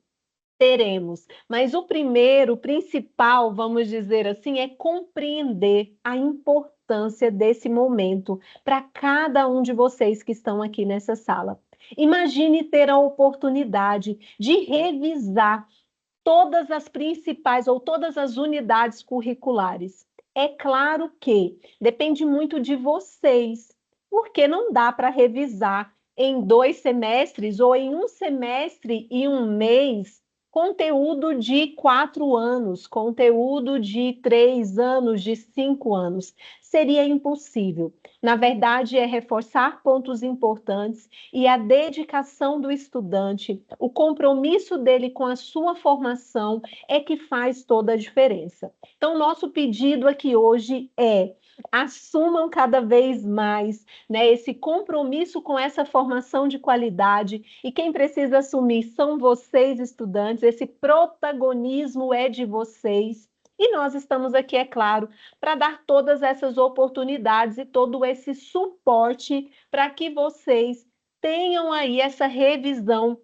teremos, mas o primeiro, o principal, vamos dizer assim, é compreender a importância desse momento para cada um de vocês que estão aqui nessa sala. Imagine ter a oportunidade de revisar todas as principais ou todas as unidades curriculares. É claro que depende muito de vocês, porque não dá para revisar em 2 semestres ou em 1 semestre e 1 mês conteúdo de 4 anos, conteúdo de 3 anos, de 5 anos. Seria impossível. Na verdade, é reforçar pontos importantes e a dedicação do estudante, o compromisso dele com a sua formação é que faz toda a diferença. Então, nosso pedido aqui hoje é: assumam cada vez mais, né, esse compromisso com essa formação de qualidade, e quem precisa assumir são vocês, estudantes, esse protagonismo é de vocês. E nós estamos aqui, é claro, para dar todas essas oportunidades e todo esse suporte para que vocês tenham aí essa revisão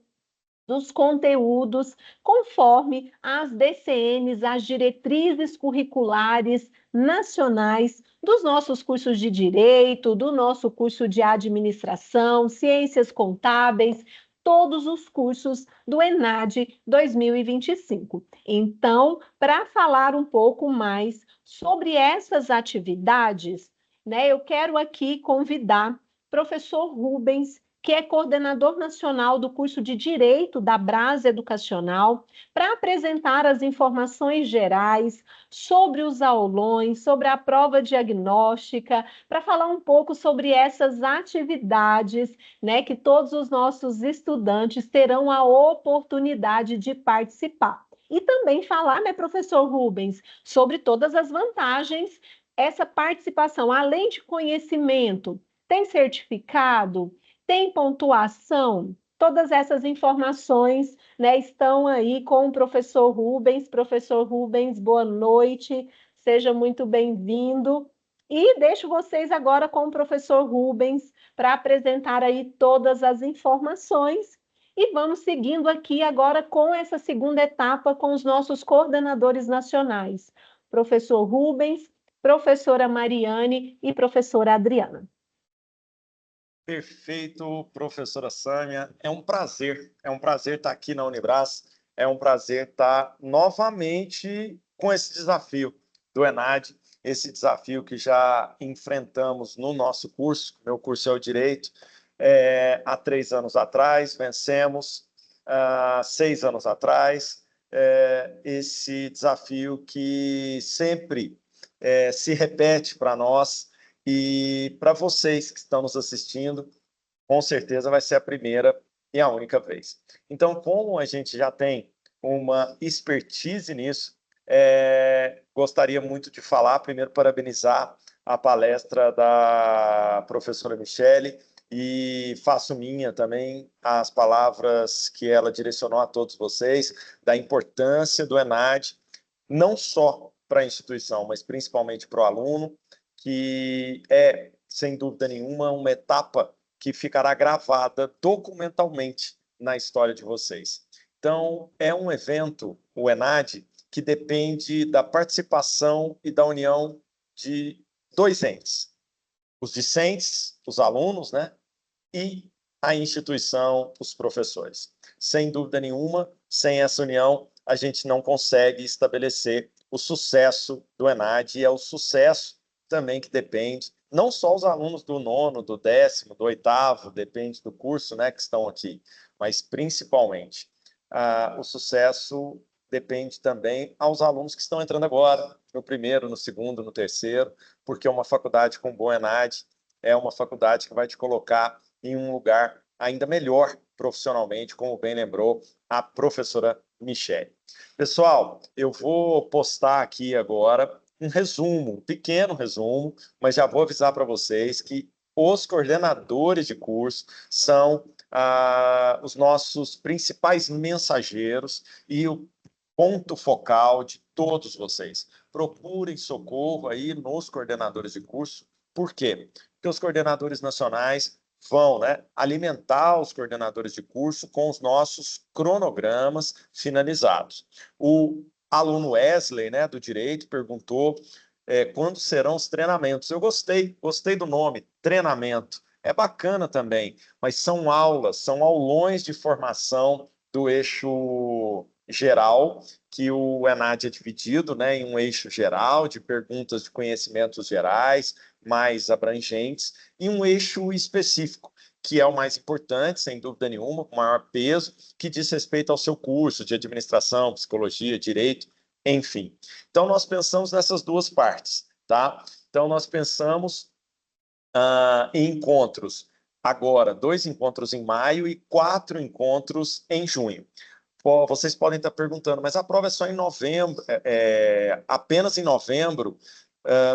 dos conteúdos conforme as DCNs, as diretrizes curriculares nacionais dos nossos cursos de Direito, do nosso curso de Administração, Ciências Contábeis, todos os cursos do ENAD 2025. Então, para falar um pouco mais sobre essas atividades, né, eu quero aqui convidar o professor Rubens, que é coordenador nacional do curso de Direito da Brasa Educacional, para apresentar as informações gerais sobre os aulões, sobre a prova diagnóstica, para falar um pouco sobre essas atividades, né, que todos os nossos estudantes terão a oportunidade de participar. E também falar, né, professor Rubens, sobre todas as vantagens, essa participação, além de conhecimento, tem certificado, tem pontuação? Todas essas informações, né, estão aí com o professor Rubens. Professor Rubens, boa noite, seja muito bem-vindo. E deixo vocês agora com o professor Rubens para apresentar aí todas as informações. E vamos seguindo aqui agora com essa segunda etapa com os nossos coordenadores nacionais. Professor Rubens, professora Mariane e professora Adriana. Perfeito, professora Sâmia. É um prazer estar aqui na Unibras, é um prazer estar novamente com esse desafio do ENAD, esse desafio que já enfrentamos no nosso curso, meu curso é o Direito, há 3 anos atrás, vencemos, 6 anos atrás, esse desafio que sempre se repete para nós. E para vocês que estão nos assistindo, com certeza vai ser a primeira e a única vez. Então, como a gente já tem uma expertise nisso, gostaria muito de falar, primeiro parabenizar a palestra da professora Michele e faço minha também as palavras que ela direcionou a todos vocês, da importância do ENAD, não só para a instituição, mas principalmente para o aluno, que é, sem dúvida nenhuma, uma etapa que ficará gravada documentalmente na história de vocês. Então, é um evento, o ENAD, que depende da participação e da união de 2 entes. Os discentes, os alunos, né? E a instituição, os professores. Sem dúvida nenhuma, sem essa união, a gente não consegue estabelecer o sucesso do ENAD, e é o sucesso também que depende, não só os alunos do 9º, do 10º, do 8º, depende do curso, né, que estão aqui, mas principalmente o sucesso depende também aos alunos que estão entrando agora, no 1º, no 2º, no 3º, porque uma faculdade com bom ENAD é uma faculdade que vai te colocar em um lugar ainda melhor profissionalmente, como bem lembrou a professora Michele. Pessoal, eu vou postar aqui agora um resumo, um pequeno resumo, mas já vou avisar para vocês que os coordenadores de curso são os nossos principais mensageiros e o ponto focal de todos vocês. Procurem socorro aí nos coordenadores de curso. Por quê? Porque os coordenadores nacionais vão, né, alimentar os coordenadores de curso com os nossos cronogramas finalizados. O aluno Wesley, né, do Direito, perguntou quando serão os treinamentos. Eu gostei do nome, treinamento. É bacana também, mas são aulas, são aulões de formação do eixo geral, que o ENAD é dividido, né, em um eixo geral de perguntas de conhecimentos gerais, mais abrangentes, e um eixo específico, que é o mais importante, sem dúvida nenhuma, com maior peso, que diz respeito ao seu curso de administração, psicologia, direito, enfim. Então, nós pensamos nessas duas partes, tá? Então, nós pensamos em encontros agora, 2 encontros em maio e 4 encontros em junho. Vocês podem estar perguntando, mas a prova é só em novembro, apenas em novembro,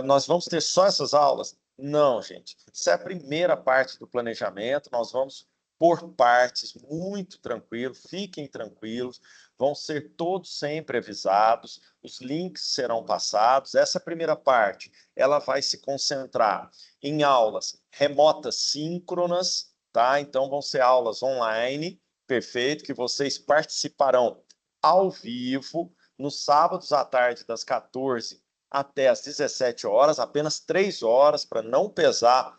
nós vamos ter só essas aulas? Não, gente. Isso é a primeira parte do planejamento, nós vamos por partes, muito tranquilo, fiquem tranquilos, vão ser todos sempre avisados, os links serão passados. Essa primeira parte, ela vai se concentrar em aulas remotas síncronas, tá? Então, vão ser aulas online, perfeito, que vocês participarão ao vivo, nos sábados à tarde, das 14 até as 17 horas, apenas 3 horas, para não pesar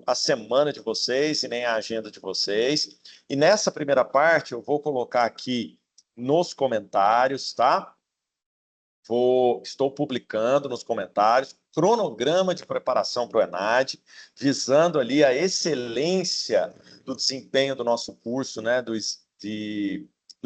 a semana de vocês e nem a agenda de vocês. E nessa primeira parte, eu vou colocar aqui nos comentários, tá? Estou publicando nos comentários cronograma de preparação para o ENAD, visando ali a excelência do desempenho do nosso curso, né, do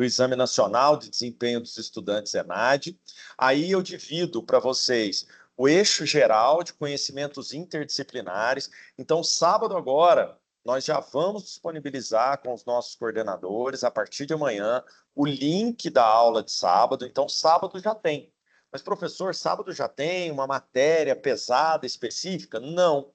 Exame Nacional de Desempenho dos Estudantes ENAD. Aí eu divido para vocês o eixo geral de conhecimentos interdisciplinares. Então, sábado agora, nós já vamos disponibilizar com os nossos coordenadores, a partir de amanhã, o link da aula de sábado. Então, sábado já tem. Mas, professor, sábado já tem uma matéria pesada, específica? Não.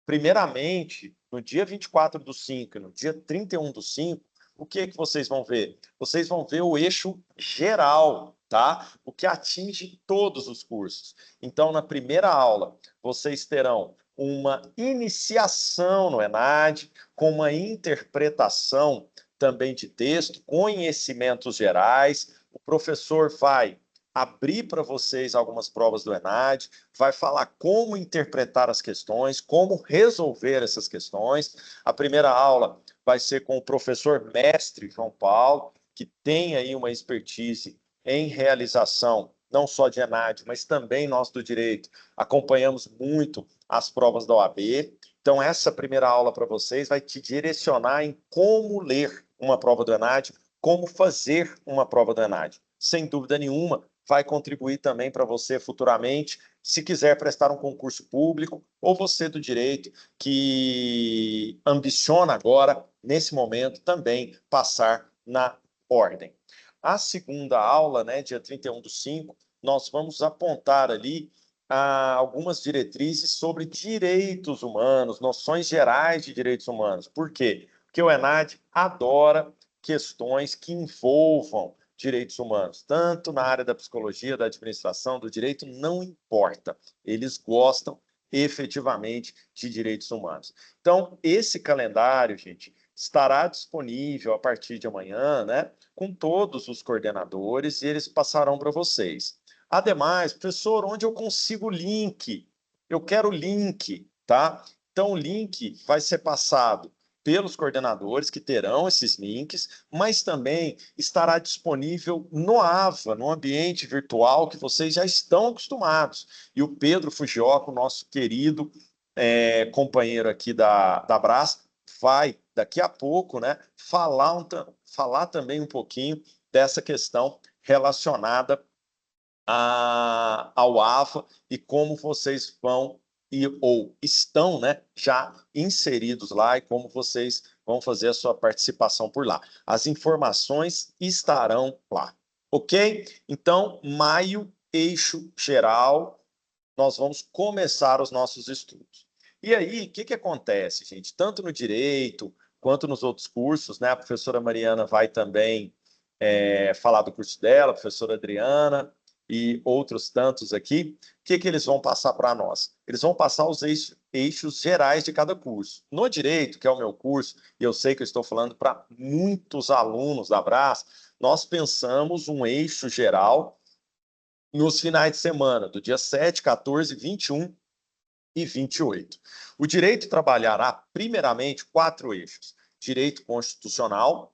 Primeiramente, no dia 24/5 e no dia 31/5, o que vocês vão ver? Vocês vão ver o eixo geral, tá? O que atinge todos os cursos. Então, na primeira aula, vocês terão uma iniciação no ENAD, com uma interpretação também de texto, conhecimentos gerais. O professor vai abrir para vocês algumas provas do ENAD, vai falar como interpretar as questões, como resolver essas questões. A primeira aula vai ser com o professor mestre João Paulo, que tem aí uma expertise em realização, não só de ENAD, mas também nós do direito. Acompanhamos muito as provas da OAB. Então, essa primeira aula para vocês vai te direcionar em como ler uma prova do ENAD, como fazer uma prova do ENAD. Sem dúvida nenhuma, vai contribuir também para você futuramente, se quiser prestar um concurso público, ou você do direito que ambiciona agora, nesse momento, também passar na ordem. A segunda aula, né, dia 31/5, nós vamos apontar ali algumas diretrizes sobre direitos humanos, noções gerais de direitos humanos. Por quê? Porque o ENAD adora questões que envolvam direitos humanos, tanto na área da psicologia, da administração, do direito, não importa. Eles gostam efetivamente de direitos humanos. Então, esse calendário, gente, estará disponível a partir de amanhã, né, com todos os coordenadores, e eles passarão para vocês. Ademais, professor, onde eu consigo o link? Eu quero o link, tá? Então, o link vai ser passado pelos coordenadores, que terão esses links, mas também estará disponível no AVA, no ambiente virtual que vocês já estão acostumados. E o Pedro Fujioka, nosso querido companheiro aqui da Brás, vai, daqui a pouco, né, falar também um pouquinho dessa questão relacionada ao AVA e como vocês vão ou estão, né, já inseridos lá, e como vocês vão fazer a sua participação por lá. As informações estarão lá, ok? Então, maio, eixo geral, nós vamos começar os nossos estudos. E aí, o que acontece, gente? Tanto no direito quanto nos outros cursos, né? A professora Mariana vai também falar do curso dela, a professora Adriana e outros tantos aqui. O que eles vão passar para nós? Eles vão passar os eixos gerais de cada curso. No direito, que é o meu curso, e eu sei que eu estou falando para muitos alunos da Brás, nós pensamos um eixo geral nos finais de semana, do dia 7, 14, 21 e 28. O direito trabalhará, primeiramente, 4 eixos. Direito constitucional,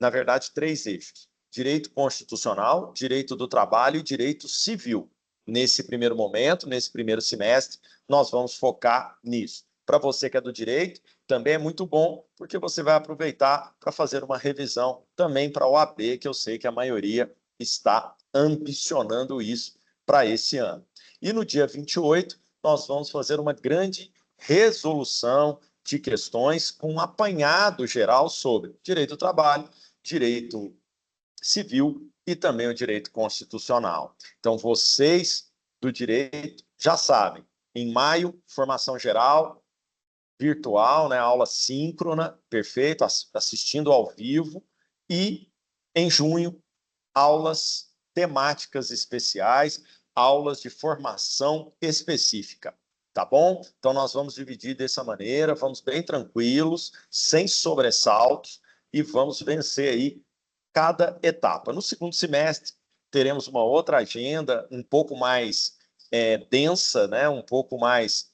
na verdade, 3 eixos. Direito constitucional, direito do trabalho e direito civil. Nesse primeiro momento, nesse primeiro semestre, nós vamos focar nisso. Para você que é do direito, também é muito bom, porque você vai aproveitar para fazer uma revisão também para a OAB, que eu sei que a maioria está ambicionando isso para esse ano. E no dia 28, nós vamos fazer uma grande resolução de questões com um apanhado geral sobre direito do trabalho, direito civil e também o direito constitucional. Então, vocês do direito já sabem, em maio, formação geral, virtual, né, aula síncrona, perfeito, assistindo ao vivo, e em junho, aulas temáticas especiais, aulas de formação específica, tá bom? Então, nós vamos dividir dessa maneira, vamos bem tranquilos, sem sobressaltos, e vamos vencer aí cada etapa. No segundo semestre, teremos uma outra agenda um pouco mais densa, né? Um pouco mais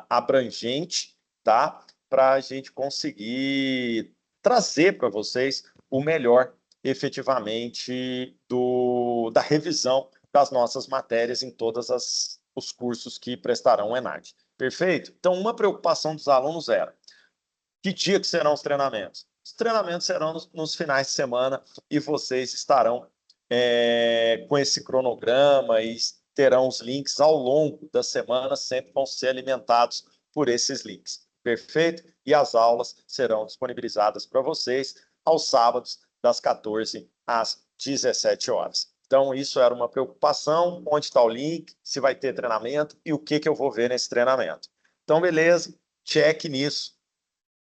abrangente, tá? Para a gente conseguir trazer para vocês o melhor, efetivamente, da revisão das nossas matérias em todos os cursos que prestarão o ENAD. Perfeito? Então, uma preocupação dos alunos era: que dia que serão os treinamentos? Os treinamentos serão nos finais de semana e vocês estarão com esse cronograma e terão os links ao longo da semana, sempre vão ser alimentados por esses links. Perfeito? E as aulas serão disponibilizadas para vocês aos sábados, das 14 às 17 horas. Então, isso era uma preocupação: onde está o link, se vai ter treinamento e o que eu vou ver nesse treinamento. Então, beleza, check nisso.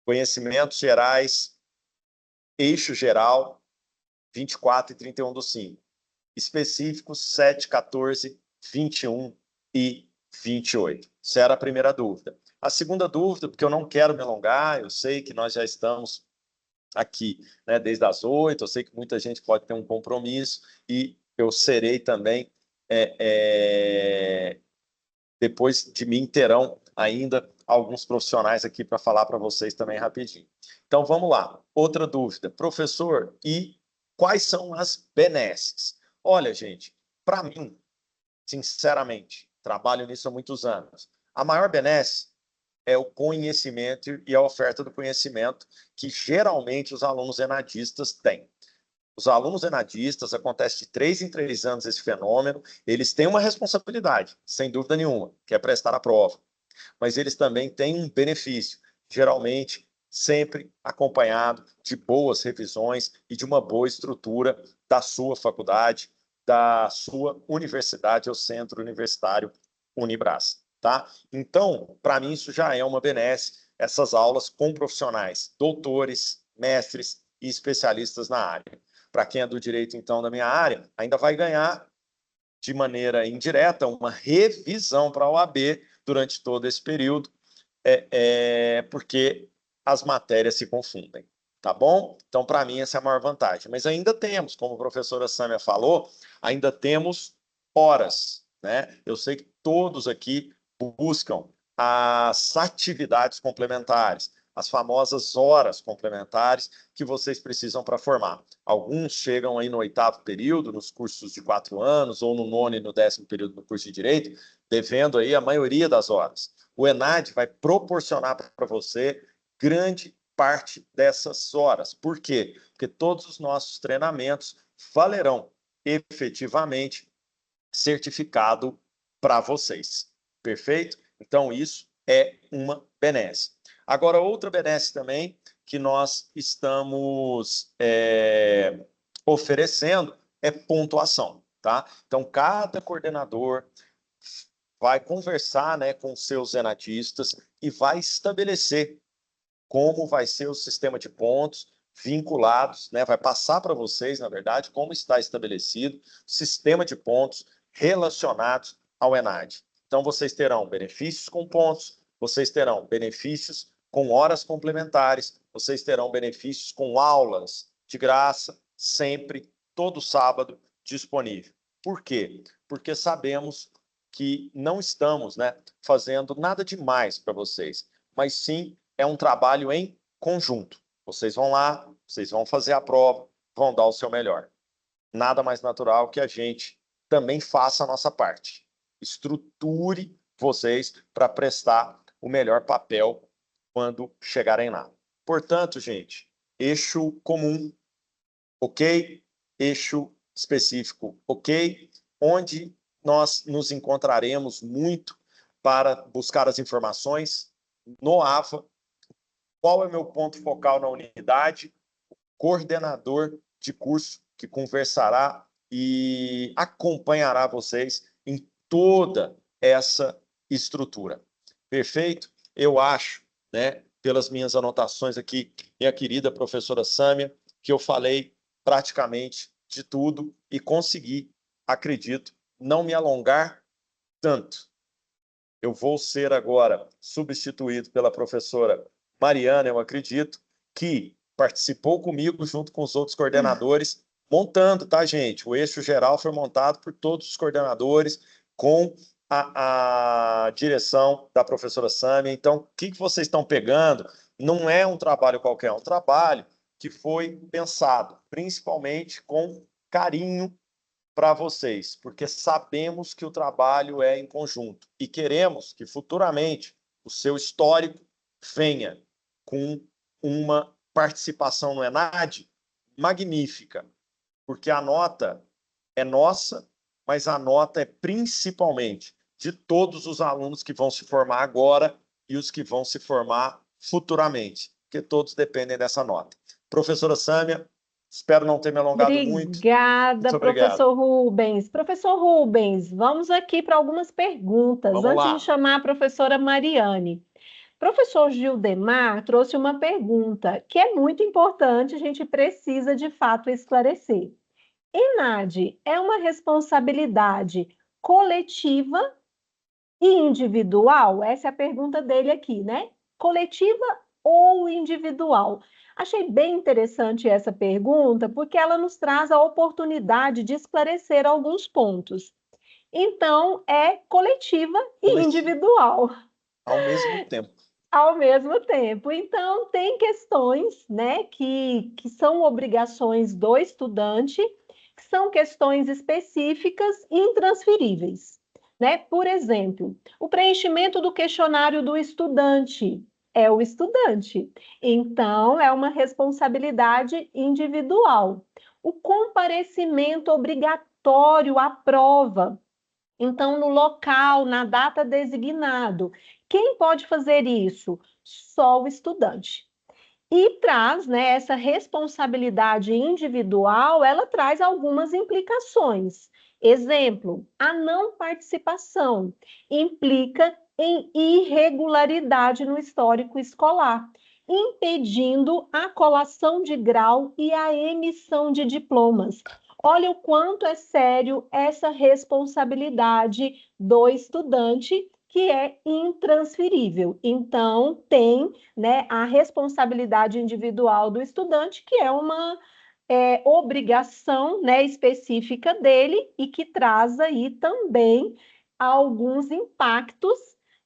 Conhecimentos gerais, eixo geral, 24 e 31/5. Específicos, 7, 14, 21 e 28. Essa era a primeira dúvida. A segunda dúvida, porque eu não quero me alongar, eu sei que nós já estamos aqui, né, desde as 8, eu sei que muita gente pode ter um compromisso, e eu serei também, depois de mim terão ainda alguns profissionais aqui para falar para vocês também rapidinho. Então, vamos lá. Outra dúvida. Professor, e quais são as benesses? Olha, gente, para mim, sinceramente, trabalho nisso há muitos anos, a maior benesse é o conhecimento e a oferta do conhecimento que geralmente os alunos enadistas têm. Os alunos enadistas, acontece de 3 em 3 anos esse fenômeno, eles têm uma responsabilidade, sem dúvida nenhuma, que é prestar a prova. Mas eles também têm um benefício, geralmente sempre acompanhado de boas revisões e de uma boa estrutura da sua faculdade, da sua universidade ou centro universitário Unibras, tá? Então, para mim, isso já é uma benesse, essas aulas com profissionais, doutores, mestres e especialistas na área. Para quem é do direito, então, da minha área, ainda vai ganhar, de maneira indireta, uma revisão para a OAB durante todo esse período, porque as matérias se confundem, tá bom? Então, para mim, essa é a maior vantagem. Mas ainda temos, como a professora Sâmia falou, ainda temos horas, né? Eu sei que todos aqui buscam as atividades complementares, as famosas horas complementares que vocês precisam para formar. Alguns chegam aí no 8º período, nos cursos de 4 anos, ou no 9º e no 10º período no curso de Direito, devendo aí a maioria das horas. O ENAD vai proporcionar para você grande parte dessas horas. Por quê? Porque todos os nossos treinamentos valerão efetivamente certificado para vocês. Perfeito? Então, isso é uma benesse. Agora, outra benesse também, que nós estamos oferecendo é pontuação, tá? Então, cada coordenador vai conversar, né, com seus enadistas e vai estabelecer como vai ser o sistema de pontos vinculados, né? Vai passar para vocês, na verdade, como está estabelecido o sistema de pontos relacionados ao ENAD. Então, vocês terão benefícios com pontos, vocês terão benefícios com horas complementares, vocês terão benefícios com aulas de graça, sempre, todo sábado, disponível. Por quê? Porque sabemos que não estamos, né, fazendo nada demais para vocês, mas sim é um trabalho em conjunto. Vocês vão lá, vocês vão fazer a prova, vão dar o seu melhor. Nada mais natural que a gente também faça a nossa parte. Estruture vocês para prestar o melhor papel quando chegarem lá. Portanto, gente, eixo comum, ok? Eixo específico, ok? Onde nós nos encontraremos muito para buscar as informações no AVA. Qual é o meu ponto focal na unidade? Coordenador de curso que conversará e acompanhará vocês em toda essa estrutura. Perfeito? Eu acho, né, pelas minhas anotações aqui, minha querida professora Sâmia, que eu falei praticamente de tudo e consegui, acredito, não me alongar tanto. Eu vou ser agora substituído pela professora Mariana, eu acredito, que participou comigo junto com os outros coordenadores, montando, tá, gente? O eixo geral foi montado por todos os coordenadores, com a direção da professora Sâmia. Então, o que vocês estão pegando não é um trabalho qualquer, é um trabalho que foi pensado, principalmente com carinho para vocês, porque sabemos que o trabalho é em conjunto e queremos que futuramente o seu histórico venha com uma participação no ENAD magnífica, porque a nota é nossa, mas a nota é principalmente de todos os alunos que vão se formar agora e os que vão se formar futuramente, porque todos dependem dessa nota. Professora Sâmia, espero não ter me alongado muito. Obrigada, Muito obrigado. professor Rubens. Professor Rubens, vamos aqui para algumas perguntas, Vamos antes lá. de chamar a professora Mariane. Professor Gildemar trouxe uma pergunta que é muito importante, a gente precisa de fato esclarecer. ENAD é uma responsabilidade coletiva e individual? Essa é a pergunta dele aqui, né? Coletiva ou individual? Achei bem interessante essa pergunta, porque ela nos traz a oportunidade de esclarecer alguns pontos. Então, é coletiva e individual. Ao mesmo tempo. Ao mesmo tempo. Então, tem questões, né, que são obrigações do estudante, que são questões específicas e intransferíveis, né? Por exemplo, o preenchimento do questionário do estudante é o estudante. Então, é uma responsabilidade individual. O comparecimento obrigatório à prova. Então, no local, na data designado. Quem pode fazer isso? Só o estudante. E traz, né, essa responsabilidade individual, ela traz algumas implicações. Exemplo, a não participação implica em irregularidade no histórico escolar, impedindo a colação de grau e a emissão de diplomas. Olha o quanto é sério essa responsabilidade do estudante, que é intransferível. Então, tem, né, a responsabilidade individual do estudante, que é uma obrigação, né, específica dele e que traz aí também alguns impactos,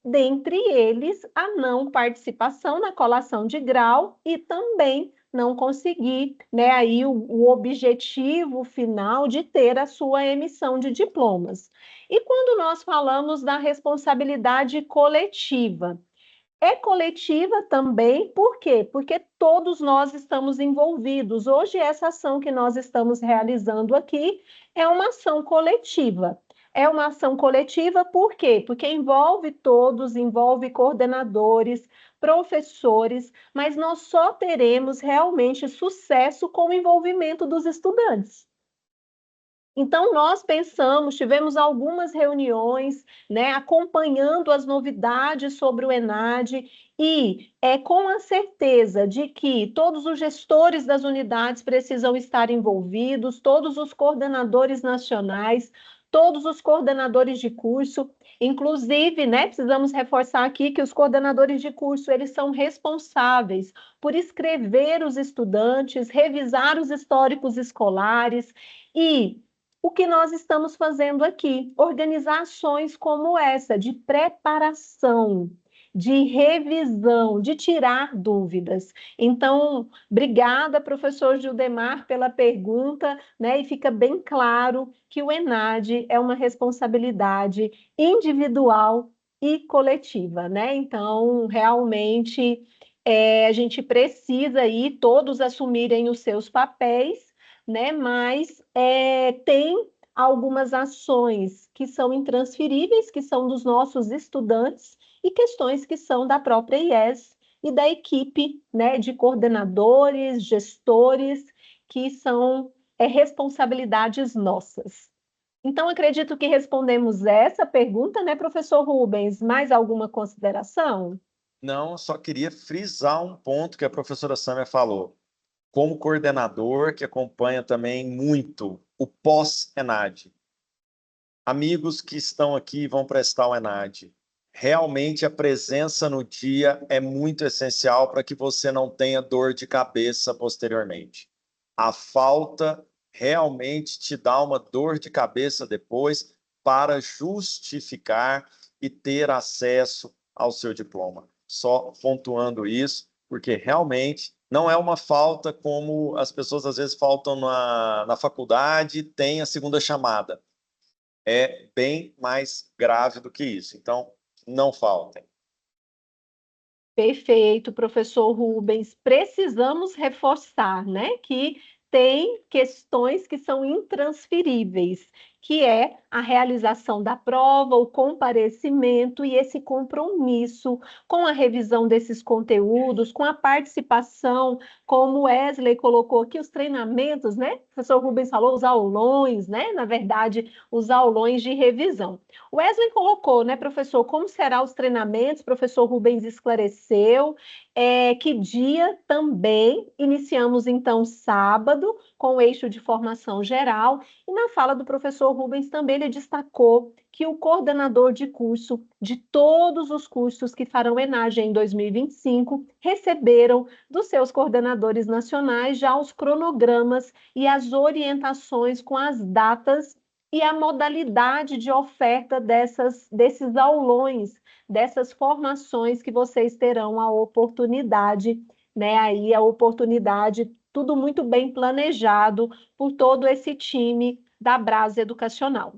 dentre eles a não participação na colação de grau e também não conseguir, né, aí o objetivo final de ter a sua emissão de diplomas. E quando nós falamos da responsabilidade coletiva, é coletiva também, por quê? Porque todos nós estamos envolvidos. Hoje, essa ação que nós estamos realizando aqui é uma ação coletiva. É uma ação coletiva por quê? Porque envolve todos, envolve coordenadores, professores, mas nós só teremos realmente sucesso com o envolvimento dos estudantes. Então, nós pensamos, tivemos algumas reuniões, né, acompanhando as novidades sobre o ENAD e com a certeza de que todos os gestores das unidades precisam estar envolvidos, todos os coordenadores nacionais, todos os coordenadores de curso, inclusive, né, precisamos reforçar aqui que os coordenadores de curso, eles são responsáveis por escrever os estudantes, revisar os históricos escolares e o que nós estamos fazendo aqui, organizar ações como essa, de preparação, de revisão, de tirar dúvidas. Então, obrigada, professor Gildemar, pela pergunta, né? E fica bem claro que o ENAD é uma responsabilidade individual e coletiva, né? Então, realmente, a gente precisa aí todos assumirem os seus papéis, né? Mas tem algumas ações que são intransferíveis, que são dos nossos estudantes, e questões que são da própria IES e da equipe, né, de coordenadores, gestores, que são responsabilidades nossas. Então, acredito que respondemos essa pergunta, né, professor Rubens? Mais alguma consideração? Não, só queria frisar um ponto que a professora Sâmia falou. Como coordenador, que acompanha também muito o pós-ENAD. Amigos que estão aqui e vão prestar o ENAD, realmente a presença no dia é muito essencial para que você não tenha dor de cabeça posteriormente. A falta realmente te dá uma dor de cabeça depois para justificar e ter acesso ao seu diploma. Só pontuando isso, porque realmente não é uma falta como as pessoas às vezes faltam na faculdade, tem a segunda chamada. É bem mais grave do que isso. Então, não faltem. Perfeito, professor Rubens. Precisamos reforçar, né, que tem questões que são intransferíveis, que é a realização da prova, o comparecimento e esse compromisso com a revisão desses conteúdos, com a participação, como o Wesley colocou aqui, os treinamentos, né? O professor Rubens falou, os aulões, né? Na verdade, os aulões de revisão. O Wesley colocou, né, professor, como serão os treinamentos? O professor Rubens esclareceu. Que dia também iniciamos, então, sábado, com o eixo de formação geral. E na fala do professor Rubens também ele destacou que o coordenador de curso de todos os cursos que farão ENAD em 2025 receberam dos seus coordenadores nacionais já os cronogramas e as orientações com as datas e a modalidade de oferta desses aulões, dessas formações que vocês terão a oportunidade, né? Aí a oportunidade, tudo muito bem planejado por todo esse time da Brasa Educacional.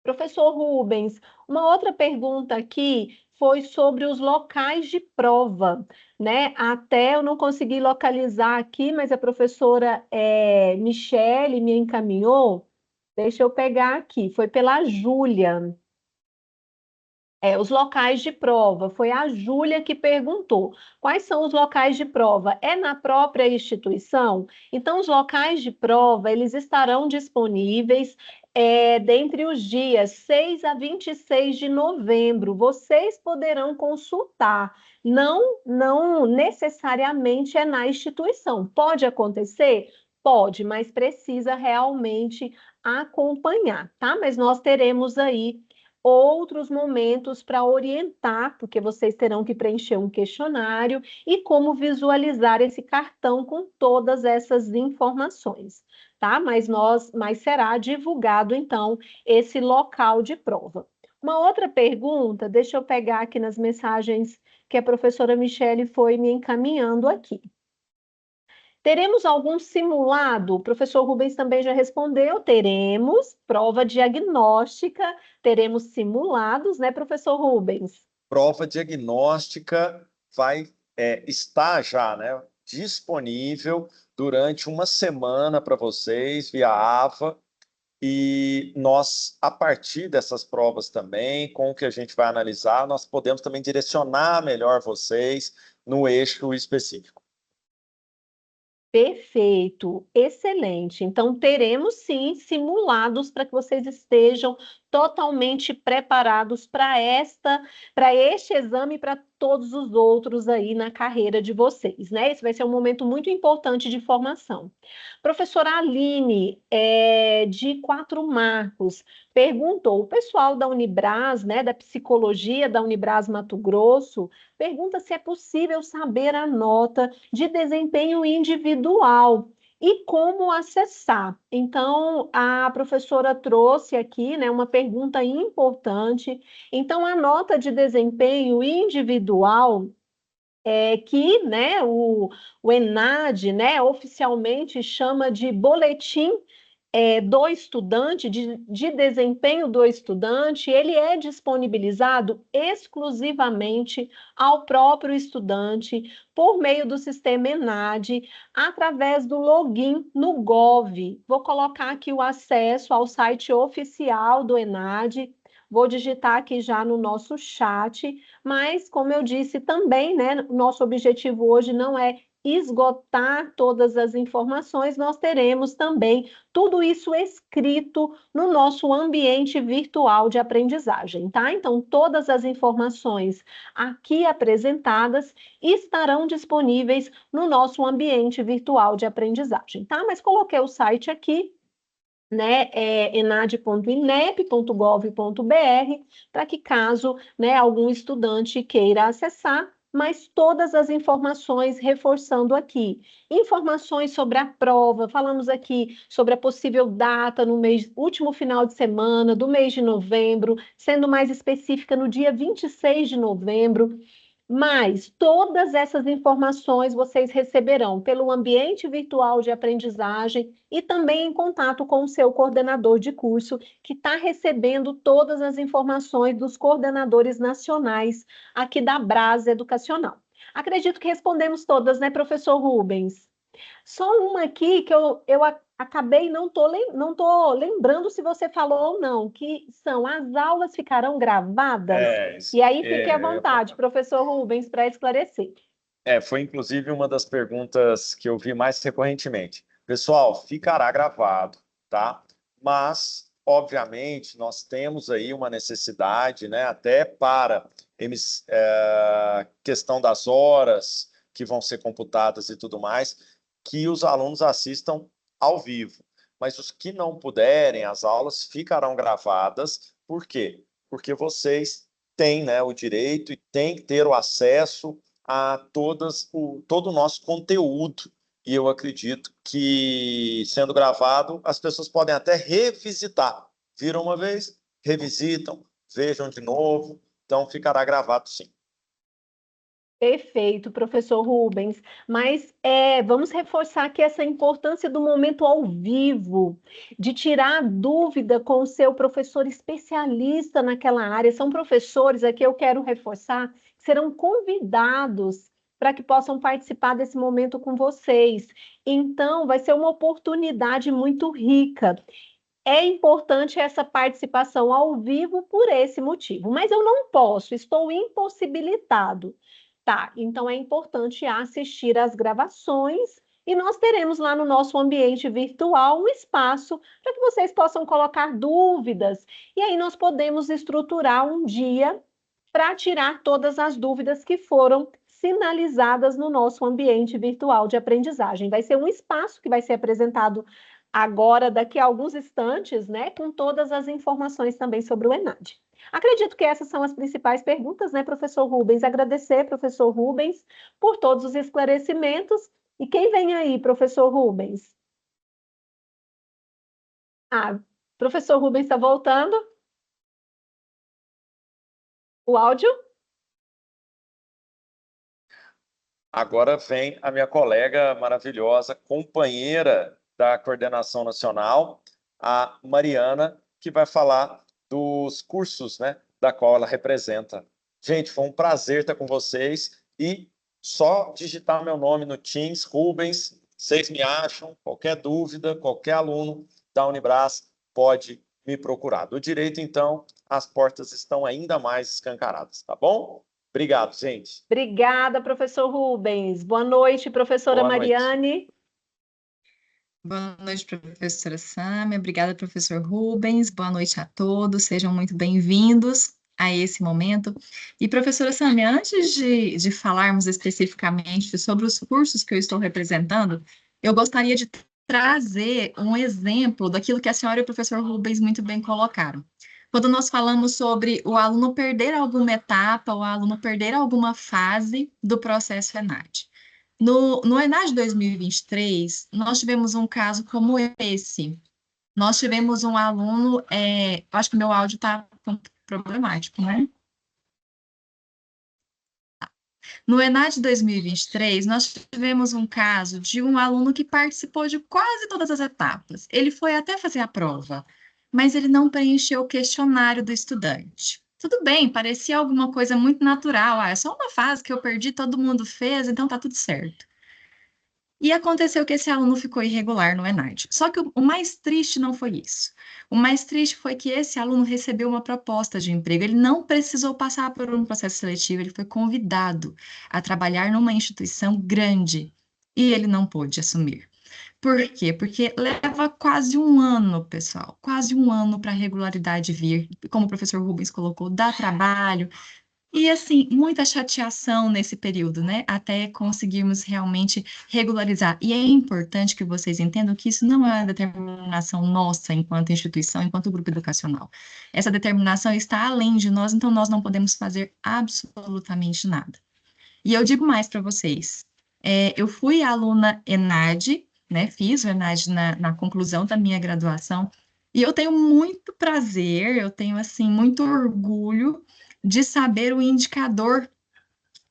Professor Rubens, uma outra pergunta aqui foi sobre os locais de prova, né? Até eu não consegui localizar aqui, mas a professora Michele me encaminhou. Deixa eu pegar aqui, foi pela Júlia. Os locais de prova, foi a Júlia que perguntou. Quais são os locais de prova? É na própria instituição? Então, os locais de prova, eles estarão disponíveis dentre os dias 6 a 26 de novembro. Vocês poderão consultar. Não necessariamente é na instituição. Pode acontecer? Pode, mas precisa realmente acompanhar, tá? Mas nós teremos aí outros momentos para orientar, porque vocês terão que preencher um questionário e como visualizar esse cartão com todas essas informações, tá? Mas será divulgado então esse local de prova. Uma outra pergunta, deixa eu pegar aqui nas mensagens que a professora Michele foi me encaminhando aqui. Teremos algum simulado? O professor Rubens também já respondeu. Teremos prova diagnóstica, teremos simulados, né, professor Rubens? Prova diagnóstica vai estar já, né, disponível durante uma semana para vocês via AVA. E nós, a partir dessas provas também, com o que a gente vai analisar, nós podemos também direcionar melhor vocês no eixo específico. Perfeito, excelente. Então, teremos sim simulados para que vocês estejam totalmente preparados para este exame e para todos os outros aí na carreira de vocês, né? Esse vai ser um momento muito importante de formação. Professora Aline, de Quatro Marcos, perguntou, o pessoal da Unibras, né, da psicologia da Unibras Mato Grosso, pergunta se é possível saber a nota de desempenho individual e como acessar. Então, a professora trouxe aqui, né, uma pergunta importante. Então, a nota de desempenho individual que, né, o ENAD, né, oficialmente chama de boletim do estudante, de desempenho do estudante, ele é disponibilizado exclusivamente ao próprio estudante por meio do sistema ENAD, através do login no Gov. Vou colocar aqui o acesso ao site oficial do ENAD, vou digitar aqui já no nosso chat, mas, como eu disse também, né, nosso objetivo hoje não é esgotar todas as informações, nós teremos também tudo isso escrito no nosso ambiente virtual de aprendizagem, tá? Então, todas as informações aqui apresentadas estarão disponíveis no nosso ambiente virtual de aprendizagem, tá? Mas coloquei o site aqui, né, enad.inep.gov.br, para que caso, né, algum estudante queira acessar, mas todas as informações reforçando aqui. Informações sobre a prova, falamos aqui sobre a possível data no mês, último final de semana do mês de novembro, sendo mais específica no dia 26 de novembro. Mas todas essas informações vocês receberão pelo ambiente virtual de aprendizagem e também em contato com o seu coordenador de curso, que está recebendo todas as informações dos coordenadores nacionais aqui da Brasa Educacional. Acredito que respondemos todas, né, professor Rubens? Só uma aqui que eu acabei, não tô lembrando se você falou ou não, que são as aulas ficarão gravadas? E aí fique à vontade, professor Rubens, para esclarecer. Foi inclusive uma das perguntas que eu vi mais recorrentemente. Pessoal, ficará gravado, tá? Mas, obviamente, nós temos aí uma necessidade, né, até para questão das horas que vão ser computadas e tudo mais, que os alunos assistam ao vivo. Mas os que não puderem, as aulas ficarão gravadas. Por quê? Porque vocês têm, né, o direito e têm que ter o acesso a todo o nosso conteúdo. E eu acredito que, sendo gravado, as pessoas podem até revisitar. Viram uma vez, revisitam, vejam de novo. Então, ficará gravado, sim. Perfeito, professor Rubens. Mas vamos reforçar aqui essa importância do momento ao vivo, de tirar a dúvida com o seu professor especialista naquela área. São professores, aqui eu quero reforçar, que serão convidados para que possam participar desse momento com vocês. Então, vai ser uma oportunidade muito rica. É importante essa participação ao vivo por esse motivo, mas eu não posso, estou impossibilitado. Tá, então é importante assistir às gravações e nós teremos lá no nosso ambiente virtual um espaço para que vocês possam colocar dúvidas e aí nós podemos estruturar um dia para tirar todas as dúvidas que foram sinalizadas no nosso ambiente virtual de aprendizagem. Vai ser um espaço que vai ser apresentado agora, daqui a alguns instantes, né, com todas as informações também sobre o ENAD. Acredito que essas são as principais perguntas, né, professor Rubens? Agradecer, professor Rubens, por todos os esclarecimentos. E quem vem aí, professor Rubens? Ah, professor Rubens está voltando. O áudio? Agora vem a minha colega maravilhosa, companheira da coordenação nacional, a Mariana, que vai falar dos cursos, né, da qual ela representa. Gente, foi um prazer estar com vocês e só digitar meu nome no Teams, Rubens, vocês me acham, qualquer dúvida, qualquer aluno da Unibras pode me procurar. Do direito, então, as portas estão ainda mais escancaradas, tá bom? Obrigado, gente. Obrigada, professor Rubens. Boa noite, professora Boa noite. Mariane. Boa noite, professora Sâmia. Obrigada, professor Rubens. Boa noite a todos. Sejam muito bem-vindos a esse momento. E, professora Sâmia, antes de falarmos especificamente sobre os cursos que eu estou representando, eu gostaria de trazer um exemplo daquilo que a senhora e o professor Rubens muito bem colocaram. Quando nós falamos sobre o aluno perder alguma etapa, o aluno perder alguma fase do processo ENAD. No ENAD 2023, nós tivemos um caso como esse. Nós tivemos um aluno, acho que meu áudio está problemático, né? No ENAD 2023, nós tivemos um caso de um aluno que participou de quase todas as etapas. Ele foi até fazer a prova, mas ele não preencheu o questionário do estudante. Tudo bem, parecia alguma coisa muito natural. É só uma fase que eu perdi, todo mundo fez, então tá tudo certo. E aconteceu que esse aluno ficou irregular no ENAD. Só que o mais triste não foi isso. O mais triste foi que esse aluno recebeu uma proposta de emprego. Ele não precisou passar por um processo seletivo, ele foi convidado a trabalhar numa instituição grande e ele não pôde assumir. Por quê? Porque leva quase um ano, pessoal, quase um ano para a regularidade vir. Como o professor Rubens colocou, dá trabalho. E, assim, muita chateação nesse período, né? Até conseguirmos realmente regularizar. E é importante que vocês entendam que isso não é uma determinação nossa enquanto instituição, enquanto grupo educacional. Essa determinação está além de nós, então nós não podemos fazer absolutamente nada. E eu digo mais para vocês. Eu fui aluna ENAD, né? Fiz o ENAD na conclusão da minha graduação, e eu tenho muito prazer, eu tenho, assim, muito orgulho de saber o indicador,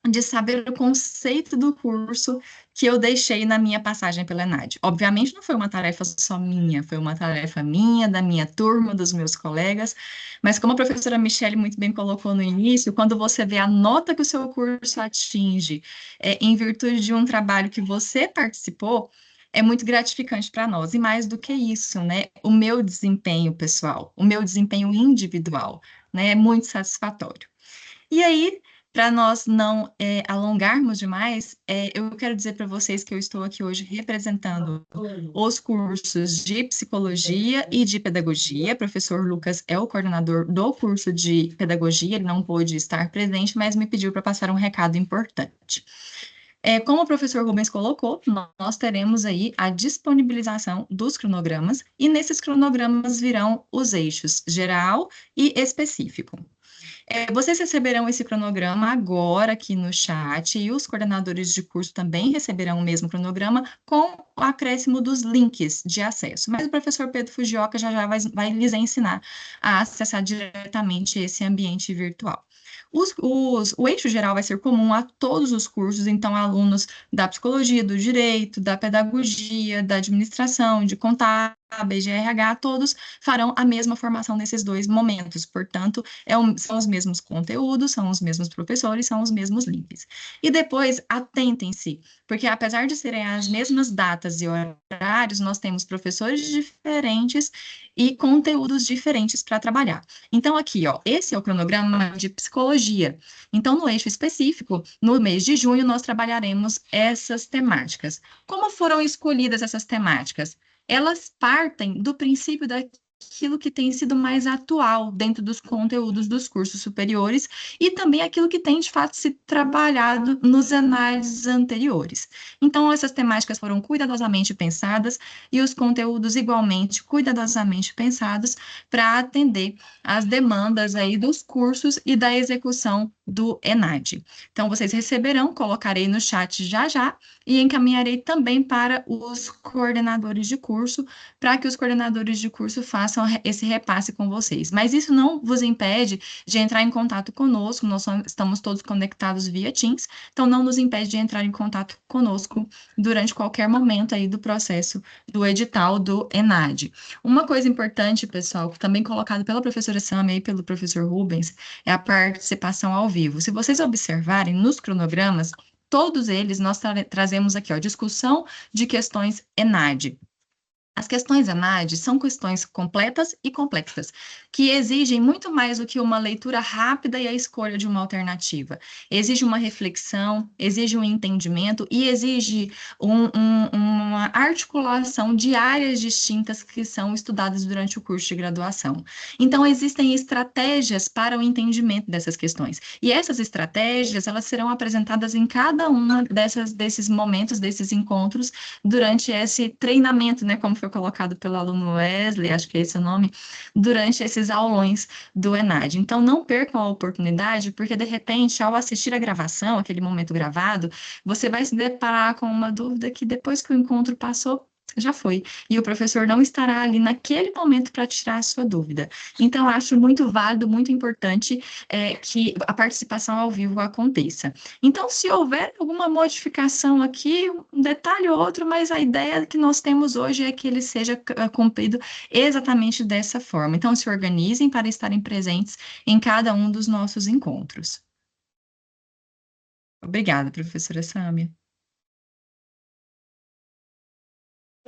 de saber o conceito do curso que eu deixei na minha passagem pela ENAD. Obviamente, não foi uma tarefa só minha, foi uma tarefa minha, da minha turma, dos meus colegas, mas como a professora Michele muito bem colocou no início, quando você vê a nota que o seu curso atinge, em virtude de um trabalho que você participou, é muito gratificante para nós. E mais do que isso, né? O meu desempenho pessoal, o meu desempenho individual, né? É muito satisfatório. E aí, para nós não alongarmos demais, eu quero dizer para vocês que eu estou aqui hoje representando os cursos de psicologia e de pedagogia. O professor Lucas é o coordenador do curso de pedagogia, ele não pôde estar presente, mas me pediu para passar um recado importante. Como o professor Rubens colocou, nós teremos aí a disponibilização dos cronogramas, e nesses cronogramas virão os eixos geral e específico. Vocês receberão esse cronograma agora aqui no chat, e os coordenadores de curso também receberão o mesmo cronograma com o acréscimo dos links de acesso. Mas o professor Pedro Fujioka já vai lhes ensinar a acessar diretamente esse ambiente virtual. O eixo geral vai ser comum a todos os cursos, então alunos da psicologia, do direito, da pedagogia, da administração, de contábeis, de RH, todos farão a mesma formação nesses dois momentos. Portanto, são os mesmos conteúdos, são os mesmos professores, são os mesmos links. E depois, atentem-se, porque apesar de serem as mesmas datas e horários, nós temos professores diferentes e conteúdos diferentes para trabalhar. Então, aqui, ó, esse é o cronograma de psicologia. Então, no eixo específico, no mês de junho, nós trabalharemos essas temáticas. Como foram escolhidas essas temáticas? Elas partem do princípio daquilo que tem sido mais atual dentro dos conteúdos dos cursos superiores e também aquilo que tem, de fato, se trabalhado nos análises anteriores. Então, essas temáticas foram cuidadosamente pensadas e os conteúdos igualmente cuidadosamente pensados para atender às demandas aí dos cursos e da execução do ENAD. Então, vocês receberão, colocarei no chat já já, e encaminharei também para os coordenadores de curso, para que os coordenadores de curso façam esse repasse com vocês. Mas isso não vos impede de entrar em contato conosco, nós estamos todos conectados via Teams, então não nos impede de entrar em contato conosco durante qualquer momento aí do processo do edital do ENAD. Uma coisa importante, pessoal, também colocado pela professora Sâmia e pelo professor Rubens, é a participação ao vivo. Se vocês observarem nos cronogramas, todos eles nós trazemos aqui, ó, discussão de questões ENAD. As questões ENAD são questões completas e complexas, que exigem muito mais do que uma leitura rápida e a escolha de uma alternativa. Exige uma reflexão, exige um entendimento e exige uma articulação de áreas distintas que são estudadas durante o curso de graduação. Então, existem estratégias para o entendimento dessas questões. E essas estratégias, elas serão apresentadas em cada uma desses momentos, desses encontros, durante esse treinamento, né, como foi colocado pelo aluno Wesley, acho que é esse o nome, durante esses aulões do ENAD. Então, não percam a oportunidade, porque, de repente, ao assistir a gravação, aquele momento gravado, você vai se deparar com uma dúvida que, depois que o encontro passou, já foi. E o professor não estará ali naquele momento para tirar a sua dúvida. Então, acho muito válido, muito importante que a participação ao vivo aconteça. Então, se houver alguma modificação aqui, um detalhe ou outro, mas a ideia que nós temos hoje é que ele seja cumprido exatamente dessa forma. Então, se organizem para estarem presentes em cada um dos nossos encontros. Obrigada, professora Sâmia.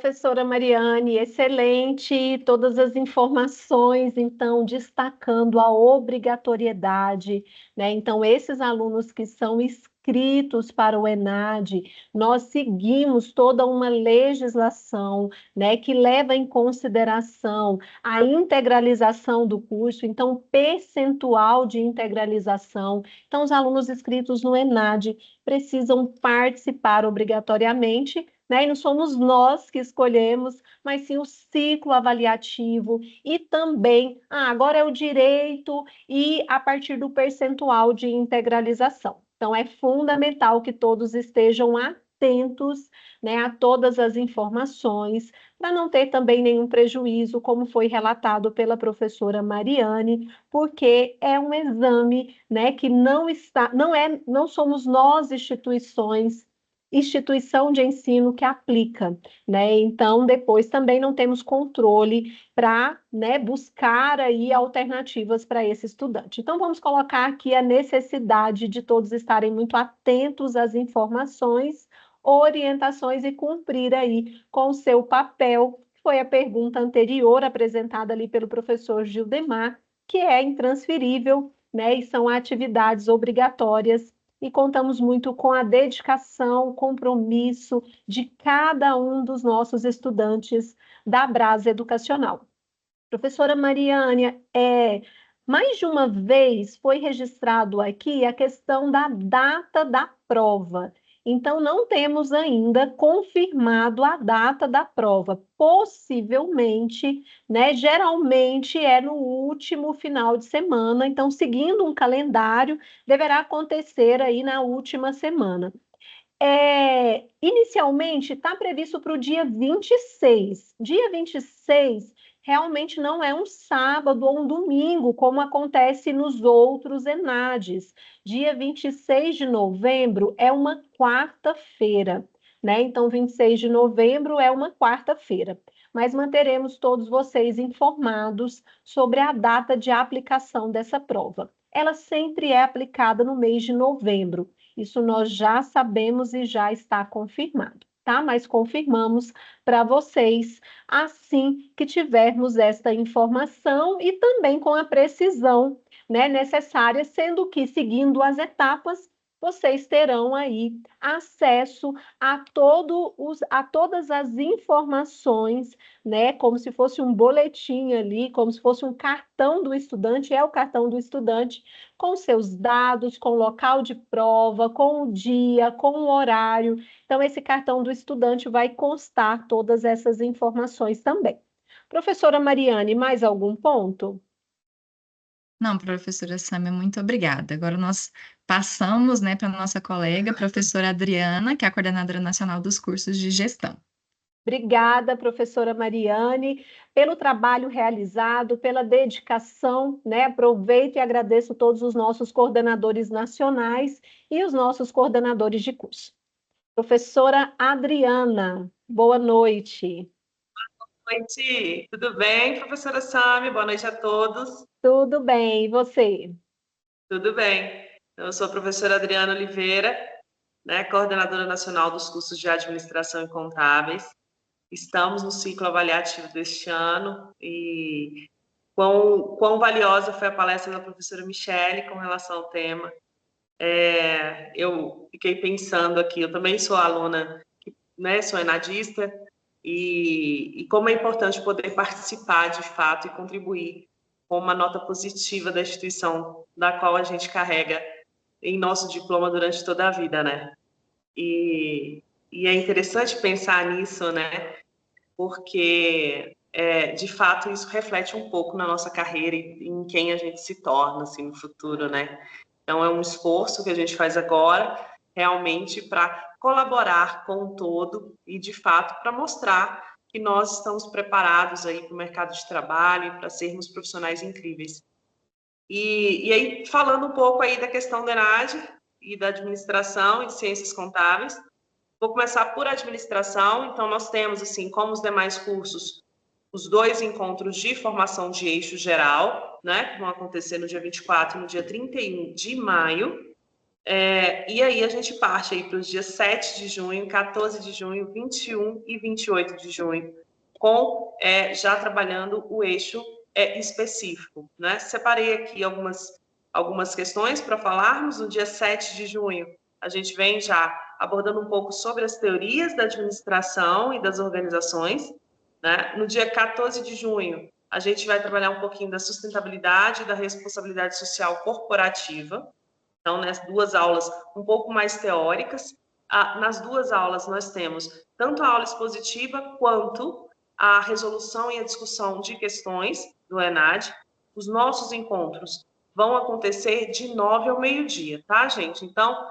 Professora Mariane, excelente, todas as informações, então, destacando a obrigatoriedade, né? Então, esses alunos que são inscritos para o ENAD, nós seguimos toda uma legislação, né, que leva em consideração a integralização do curso, então, percentual de integralização. Então, os alunos inscritos no ENAD precisam participar obrigatoriamente, né? E não somos nós que escolhemos, mas sim o ciclo avaliativo e também, agora é o direito e a partir do percentual de integralização. Então, é fundamental que todos estejam atentos, né, a todas as informações, para não ter também nenhum prejuízo, como foi relatado pela professora Mariane, porque é um exame, né, que não somos nós instituição de ensino que aplica, né? Então, depois também não temos controle para, né, buscar aí alternativas para esse estudante. Então, vamos colocar aqui a necessidade de todos estarem muito atentos às informações, orientações e cumprir aí com o seu papel, que foi a pergunta anterior apresentada ali pelo professor Gildemar, que é intransferível, né? E são atividades obrigatórias e contamos muito com a dedicação, compromisso de cada um dos nossos estudantes da Brasa Educacional. Professora Mariane, mais de uma vez foi registrado aqui a questão da data da prova. Então, não temos ainda confirmado a data da prova. Possivelmente, né? Geralmente é no último final de semana. Então, seguindo um calendário, deverá acontecer aí na última semana. Inicialmente está previsto para o dia 26. Dia 26 realmente não é um sábado ou um domingo, como acontece nos outros ENADs. Dia 26 de novembro é uma quarta-feira, né? Então, 26 de novembro é uma quarta-feira. Mas manteremos todos vocês informados sobre a data de aplicação dessa prova. Ela sempre é aplicada no mês de novembro. Isso nós já sabemos e já está confirmado, tá? Mas confirmamos para vocês assim que tivermos esta informação e também com a precisão, né, necessária, sendo que, seguindo as etapas, vocês terão aí acesso a todas as informações, né, como se fosse um boletim ali, como se fosse um cartão do estudante, é o cartão do estudante, com seus dados, com o local de prova, com o dia, com o horário. Então, esse cartão do estudante vai constar todas essas informações também. Professora Mariane, mais algum ponto? Não, professora Sâmia, muito obrigada. Agora nós passamos, né, para a nossa colega, professora Adriana, que é a coordenadora nacional dos cursos de gestão. Obrigada, professora Mariane, pelo trabalho realizado, pela dedicação, né? Aproveito e agradeço todos os nossos coordenadores nacionais e os nossos coordenadores de curso. Professora Adriana, boa noite. Boa noite, tudo bem, professora Sami? Boa noite a todos. Tudo bem, e você? Tudo bem. Eu sou a professora Adriana Oliveira, né, coordenadora nacional dos cursos de Administração e Contábeis. estamos no ciclo avaliativo deste ano e quão valiosa foi a palestra da professora Michele com relação ao tema. Eu fiquei pensando aqui, eu também sou aluna, né, sou enadista, e como é importante poder participar de fato e contribuir com uma nota positiva da instituição da qual a gente carrega em nosso diploma durante toda a vida, né? E é interessante pensar nisso, né? Porque, de fato, isso reflete um pouco na nossa carreira e em quem a gente se torna, assim, no futuro, né? Então, é um esforço que a gente faz agora, realmente, para colaborar com o todo e, de fato, para mostrar que nós estamos preparados aí para o mercado de trabalho e para sermos profissionais incríveis. E aí, falando um pouco aí da questão do ENAD e da administração e de ciências contábeis, vou começar por administração. Então, nós temos, assim, como os demais cursos, os 2 encontros de formação de eixo geral, né, que vão acontecer no dia 24 e no dia 31 de maio. E aí a gente parte aí para os dias 7 de junho, 14 de junho, 21 e 28 de junho, com já trabalhando o eixo específico, né? Separei aqui algumas questões para falarmos. No dia 7 de junho, a gente vem já abordando um pouco sobre as teorias da administração e das organizações, né? No dia 14 de junho, a gente vai trabalhar um pouquinho da sustentabilidade e da responsabilidade social corporativa. Então, nas 2 aulas um pouco mais teóricas. Nas 2 aulas nós temos tanto a aula expositiva quanto a resolução e a discussão de questões do ENAD. Os nossos encontros vão acontecer de 9 ao meio-dia, tá, gente? Então,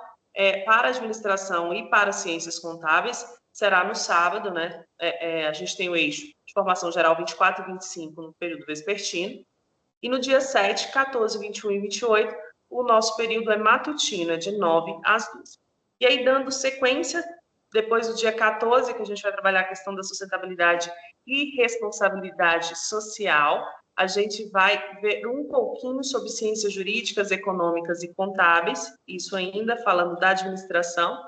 para administração e para ciências contábeis, será no sábado, né? A gente tem o eixo de formação geral 24 e 25 no período vespertino. E no dia 7, 14, 21 e 28, o nosso período é matutino, é de 9 às 2. E aí, dando sequência, depois do dia 14, que a gente vai trabalhar a questão da sustentabilidade e responsabilidade social, a gente vai ver um pouquinho sobre ciências jurídicas, econômicas e contábeis, isso ainda falando da administração.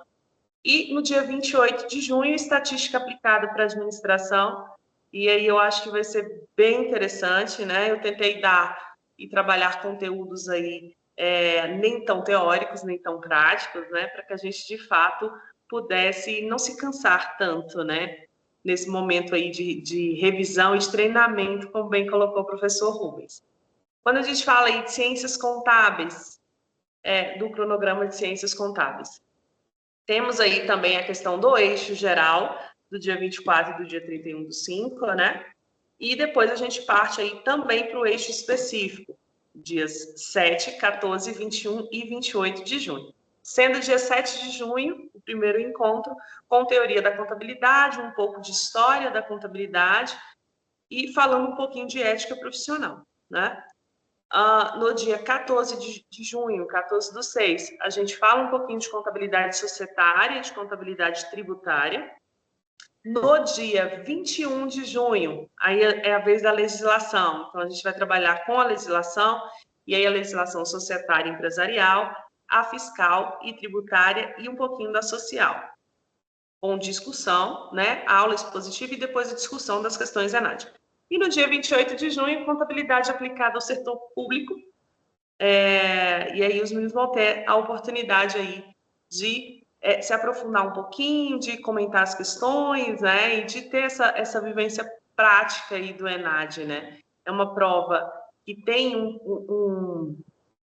E no dia 28 de junho, estatística aplicada para administração. E aí eu acho que vai ser bem interessante, né? Eu tentei dar e trabalhar conteúdos aí nem tão teóricos, nem tão práticos, né? Para que a gente, de fato, pudesse não se cansar tanto, né? Nesse momento aí de revisão e de treinamento, como bem colocou o professor Rubens. Quando a gente fala aí de ciências contábeis, do cronograma de ciências contábeis, temos aí também a questão do eixo geral, do dia 24 e do dia 31 do 5, né? E depois a gente parte aí também para o eixo específico, dias 7, 14, 21 e 28 de junho. Sendo dia 7 de junho, o primeiro encontro, com teoria da contabilidade, um pouco de história da contabilidade e falando um pouquinho de ética profissional, né? No dia 14 de junho, 14 do 6, a gente fala um pouquinho de contabilidade societária, de contabilidade tributária. No dia 21 de junho, aí é a vez da legislação. Então, a gente vai trabalhar com a legislação, e aí a legislação societária e empresarial, a fiscal e tributária e um pouquinho da social. Com discussão, né? A aula expositiva e depois a discussão das questões ENAD. E no dia 28 de junho, contabilidade aplicada ao setor público. E aí os meninos vão ter a oportunidade aí de se aprofundar um pouquinho, de comentar as questões, né? E de ter essa vivência prática aí do ENAD, né? É uma prova que tem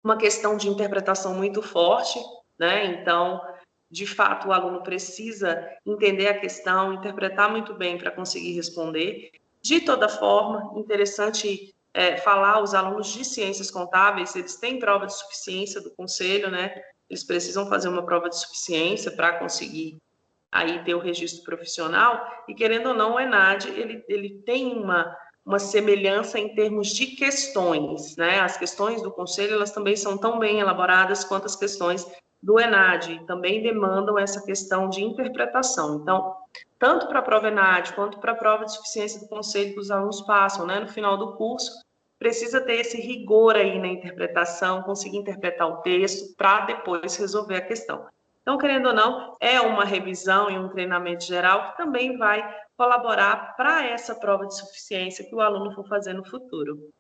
uma questão de interpretação muito forte, né? Então, de fato, o aluno precisa entender a questão, interpretar muito bem para conseguir responder. De toda forma, interessante falar aos alunos de ciências contábeis, eles têm prova de suficiência do conselho, né? Eles precisam fazer uma prova de suficiência para conseguir aí ter o registro profissional, e querendo ou não, o ENAD, ele tem uma semelhança em termos de questões, né? As questões do conselho, elas também são tão bem elaboradas quanto as questões do ENAD, também demandam essa questão de interpretação. Então, tanto para a prova ENAD, quanto para a prova de suficiência do conselho que os alunos passam, né, no final do curso, precisa ter esse rigor aí na interpretação, conseguir interpretar o texto para depois resolver a questão. Então, querendo ou não, é uma revisão e um treinamento geral que também vai colaborar para essa prova de suficiência que o aluno for fazer no futuro.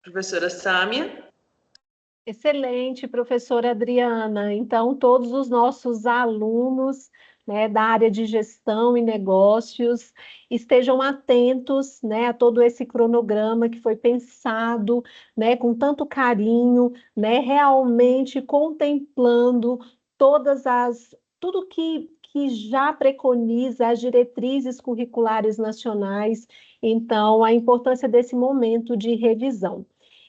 Professora Sâmia? Excelente, professora Adriana. Então, todos os nossos alunos, né, da área de gestão e negócios estejam atentos, né, a todo esse cronograma que foi pensado, né, com tanto carinho, né, realmente contemplando tudo que já preconiza as diretrizes curriculares nacionais. Então, a importância desse momento de revisão.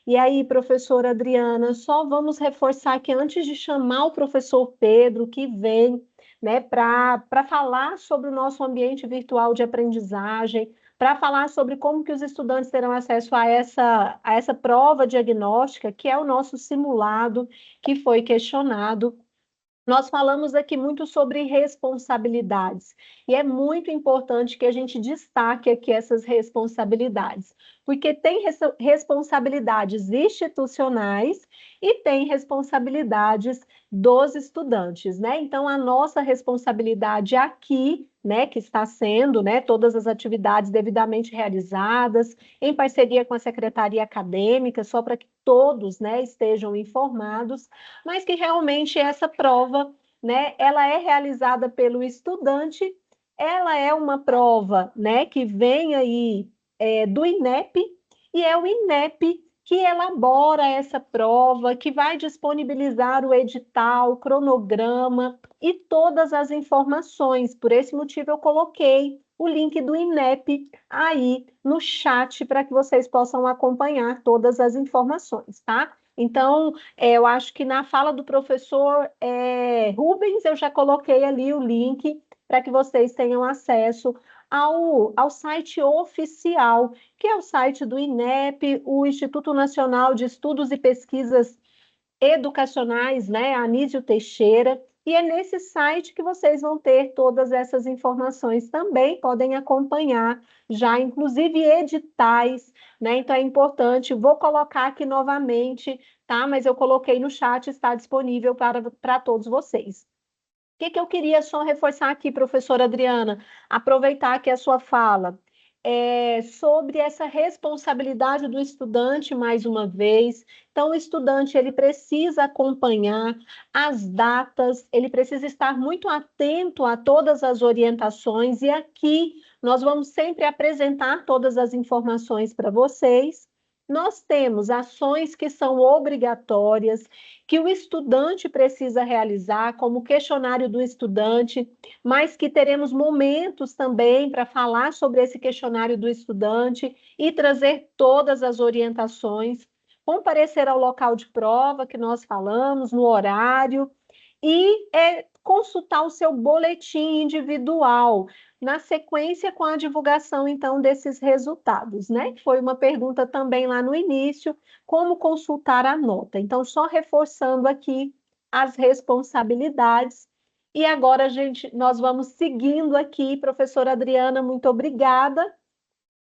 E aí, professora Adriana, só vamos reforçar que antes de chamar o professor Pedro, que vem, né, para falar sobre o nosso ambiente virtual de aprendizagem, para falar sobre como que os estudantes terão acesso a essa prova diagnóstica, que é o nosso simulado, que foi questionado. Nós falamos aqui muito sobre responsabilidades, e é muito importante que a gente destaque aqui essas responsabilidades, porque tem responsabilidades institucionais e tem responsabilidades dos estudantes, né? Então, a nossa responsabilidade aqui, né, que está sendo, né, todas as atividades devidamente realizadas, em parceria com a Secretaria Acadêmica, só para que todos, né, estejam informados, mas que realmente essa prova, né, ela é realizada pelo estudante, ela é uma prova, né, que vem aí do INEP, e é o INEP que elabora essa prova, que vai disponibilizar o edital, o cronograma e todas as informações. Por esse motivo, eu coloquei o link do INEP aí no chat para que vocês possam acompanhar todas as informações, tá? Então, eu acho que na fala do professor Rubens, eu já coloquei ali o link para que vocês tenham acesso ao site oficial, que é o site do INEP, o Instituto Nacional de Estudos e Pesquisas Educacionais, né, Anísio Teixeira, e é nesse site que vocês vão ter todas essas informações também, podem acompanhar já, inclusive editais, né? Então é importante, vou colocar aqui novamente, tá? Mas eu coloquei no chat, está disponível para todos vocês. O que eu queria só reforçar aqui, professora Adriana, aproveitar aqui a sua fala, sobre essa responsabilidade do estudante, mais uma vez. Então, o estudante, ele precisa acompanhar as datas, ele precisa estar muito atento a todas as orientações, e aqui nós vamos sempre apresentar todas as informações para vocês. Nós temos ações que são obrigatórias, que o estudante precisa realizar, como o questionário do estudante, mas que teremos momentos também para falar sobre esse questionário do estudante e trazer todas as orientações, comparecer ao local de prova que nós falamos, no horário, e consultar o seu boletim individual, na sequência com a divulgação, então, desses resultados, né? Foi uma pergunta também lá no início, como consultar a nota. Então, só reforçando aqui as responsabilidades. E agora, nós vamos seguindo aqui, professora Adriana, muito obrigada.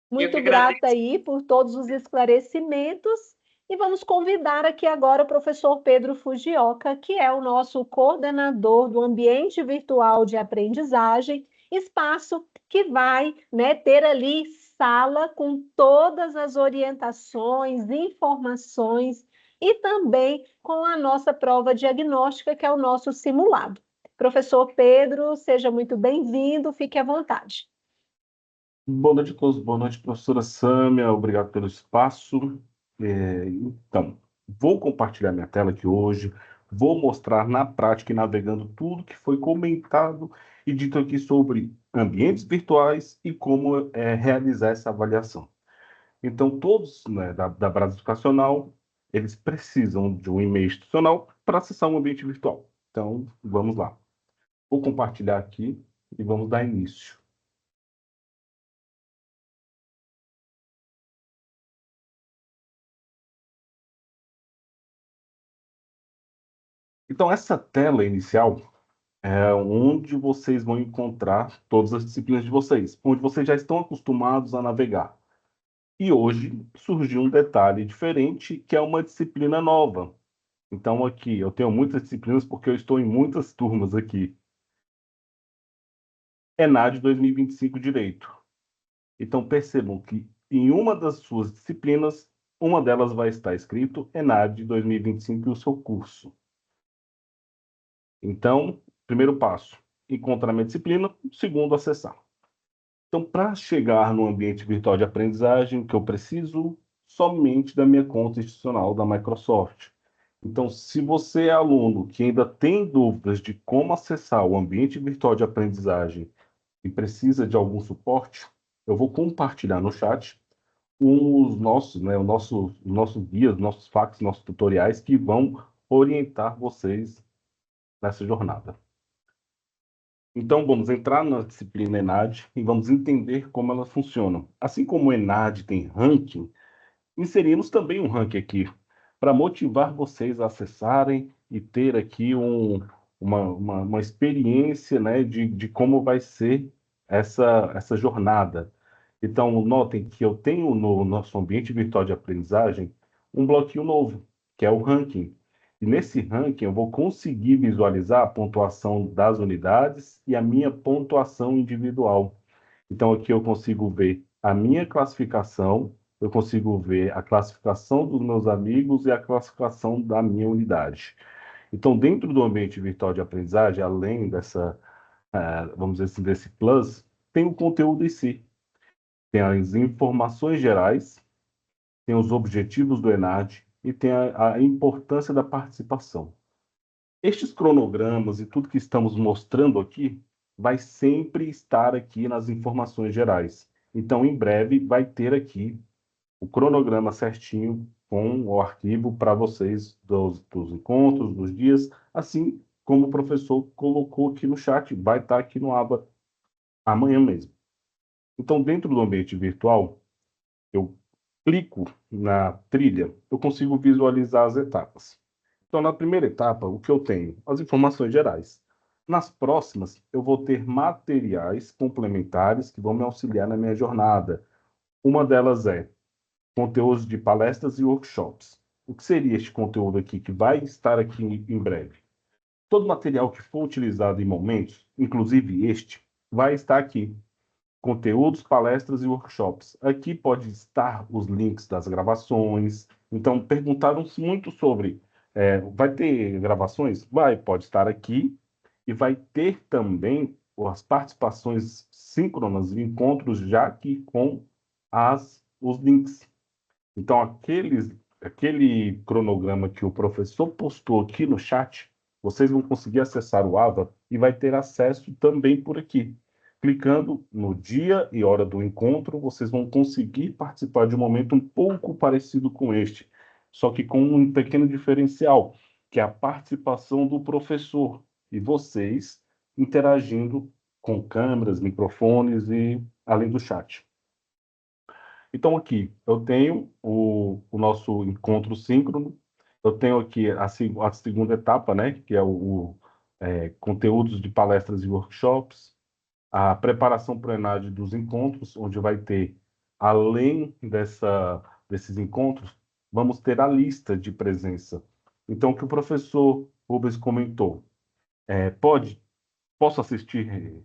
Muito grata aí por todos os esclarecimentos. E vamos convidar aqui agora o professor Pedro Fujioka, que é o nosso coordenador do ambiente virtual de aprendizagem, espaço que vai, né, ter ali sala com todas as orientações, informações e também com a nossa prova diagnóstica, que é o nosso simulado. Professor Pedro, seja muito bem-vindo, fique à vontade. Boa noite a todos, boa noite, professora Sâmia, obrigado pelo espaço. Então, vou compartilhar minha tela aqui hoje, vou mostrar na prática e navegando tudo que foi comentado e dito aqui sobre ambientes virtuais e como realizar essa avaliação. Então, todos, né, da Brasa Educacional, eles precisam de um e-mail institucional para acessar um ambiente virtual. Então, vamos lá. Vou compartilhar aqui e vamos dar início. Então, essa tela inicial é onde vocês vão encontrar todas as disciplinas de vocês, onde vocês já estão acostumados a navegar. E hoje surgiu um detalhe diferente, que é uma disciplina nova. Então, aqui, eu tenho muitas disciplinas porque eu estou em muitas turmas aqui. ENAD 2025 Direito. Então, percebam que em uma das suas disciplinas, uma delas vai estar escrito ENAD 2025 e o seu curso. Então, primeiro passo, encontrar minha disciplina. Segundo, acessar. Então, para chegar no ambiente virtual de aprendizagem, o que eu preciso? Somente da minha conta institucional da Microsoft. Então, se você é aluno que ainda tem dúvidas de como acessar o ambiente virtual de aprendizagem e precisa de algum suporte, eu vou compartilhar no chat os nossos, né, os nossos guias, nossos FAQs, nossos tutoriais que vão orientar vocês nessa jornada. Então, vamos entrar na disciplina ENAD e vamos entender como ela funciona. Assim como o ENAD tem ranking, inserimos também um ranking aqui para motivar vocês a acessarem e ter aqui uma experiência, né, de como vai ser essa jornada. Então, notem que eu tenho no nosso ambiente virtual de aprendizagem um bloquinho novo, que é o ranking. E nesse ranking eu vou conseguir visualizar a pontuação das unidades e a minha pontuação individual. Então, aqui eu consigo ver a minha classificação, eu consigo ver a classificação dos meus amigos e a classificação da minha unidade. Então, dentro do ambiente virtual de aprendizagem, além dessa, vamos dizer assim, desse plus, tem o conteúdo em si. Tem as informações gerais, tem os objetivos do ENAD e tem a importância da participação. Estes cronogramas e tudo que estamos mostrando aqui vai sempre estar aqui nas informações gerais. Então, em breve, vai ter aqui o cronograma certinho com o arquivo para vocês dos encontros, dos dias, assim como o professor colocou aqui no chat, vai estar aqui no aba amanhã mesmo. Então, dentro do ambiente virtual, eu clico na trilha, eu consigo visualizar as etapas. Então, na primeira etapa, o que eu tenho? As informações gerais. Nas próximas, eu vou ter materiais complementares que vão me auxiliar na minha jornada. Uma delas é conteúdos de palestras e workshops. O que seria este conteúdo aqui, que vai estar aqui em breve? Todo material que for utilizado em momentos, inclusive este, vai estar aqui. Conteúdos, palestras e workshops. Aqui pode estar os links das gravações. Então, perguntaram-se muito sobre, vai ter gravações? Vai, pode estar aqui. E vai ter também as participações síncronas e encontros já aqui com os links. Então, aquele cronograma que o professor postou aqui no chat, vocês vão conseguir acessar o AVA e vai ter acesso também por aqui. Clicando no dia e hora do encontro, vocês vão conseguir participar de um momento um pouco parecido com este, só que com um pequeno diferencial, que é a participação do professor e vocês interagindo com câmeras, microfones e além do chat. Então, aqui, eu tenho o nosso encontro síncrono, eu tenho aqui a segunda etapa, né, que é conteúdos de palestras e workshops, a preparação para o ENAD dos encontros, onde vai ter, além desses encontros, vamos ter a lista de presença. Então, o que o professor Rubens comentou, posso assistir